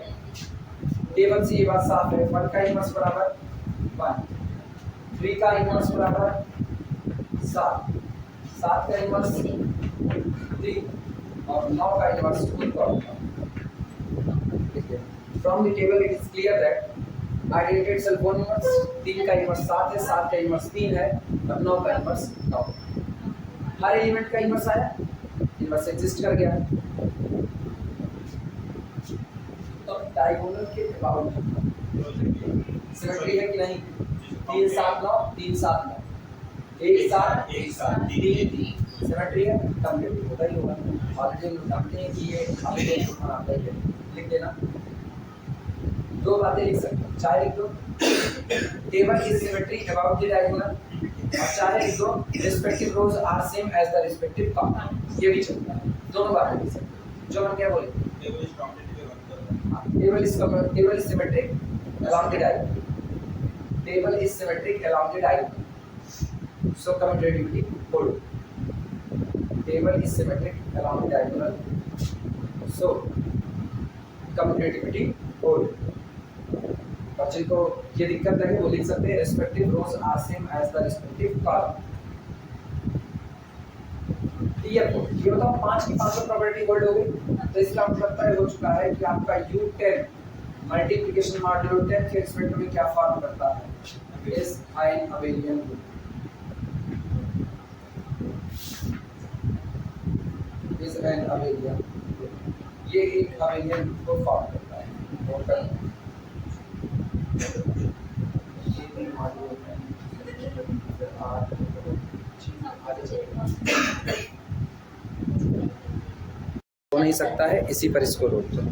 table से ये बात साफ है, 1 का इनवर्स बराबर 1, 3 का इनवर्स बराबर 7, 7 का इनवर्स 3 और 9 का इनवर्स 2 का होगा। From the table it is clear that identity itself own inverse, 3 का इनवर्स 7 है, 7 का इनवर्स 3 है और 9 का इनवर्स 9। हर एलिमेंट का इनवर्स आया, इनवर्स एग्जिस्ट कर गया, तो डायगोनल के अबाउट सिमेट्री है कि नहीं? 3 7 9 3 7 9 1 7 1 7 3 3 सिमेट्री है, कंप्लीट होता ही होगा। ऑलरेडी हम जानते हैं कि ये अभी बनाता है, लिख देना। 2 बातें लिख सकते हो, चाहे लिख दो table is symmetry about the diagonal, और चाहे लिख दो respective rows are same as the respective column, ये भी चलता है, दोनों बातें लिख सकते हो। जो हम क्या बोले, table is symmetric along the diagonal, table is symmetric along the diagonal, so commutativity hold, table is symmetric along the diagonal, so commutativity hold। और जिनको ये दिक्कत है वो लिख सकते हैं respective rows are same as the respective column. Clear हो? ये बताओ 5 की 5 प्रॉपर्टी होल्ड हो गई, तो इसका मतलब तय हो चुका है कि आपका U10 मल्टीप्लिकेशन मॉड्यूलो 10 के रिस्पेक्ट में क्या फॉर्म करता है, is an abelian group, is an abelian, ये एक अबेलियन ग्रुप को फॉर्म करता है। नोट करना ये भी मॉड्यूलो है, हो नहीं सकता है, इसी पर इसको रोक दो।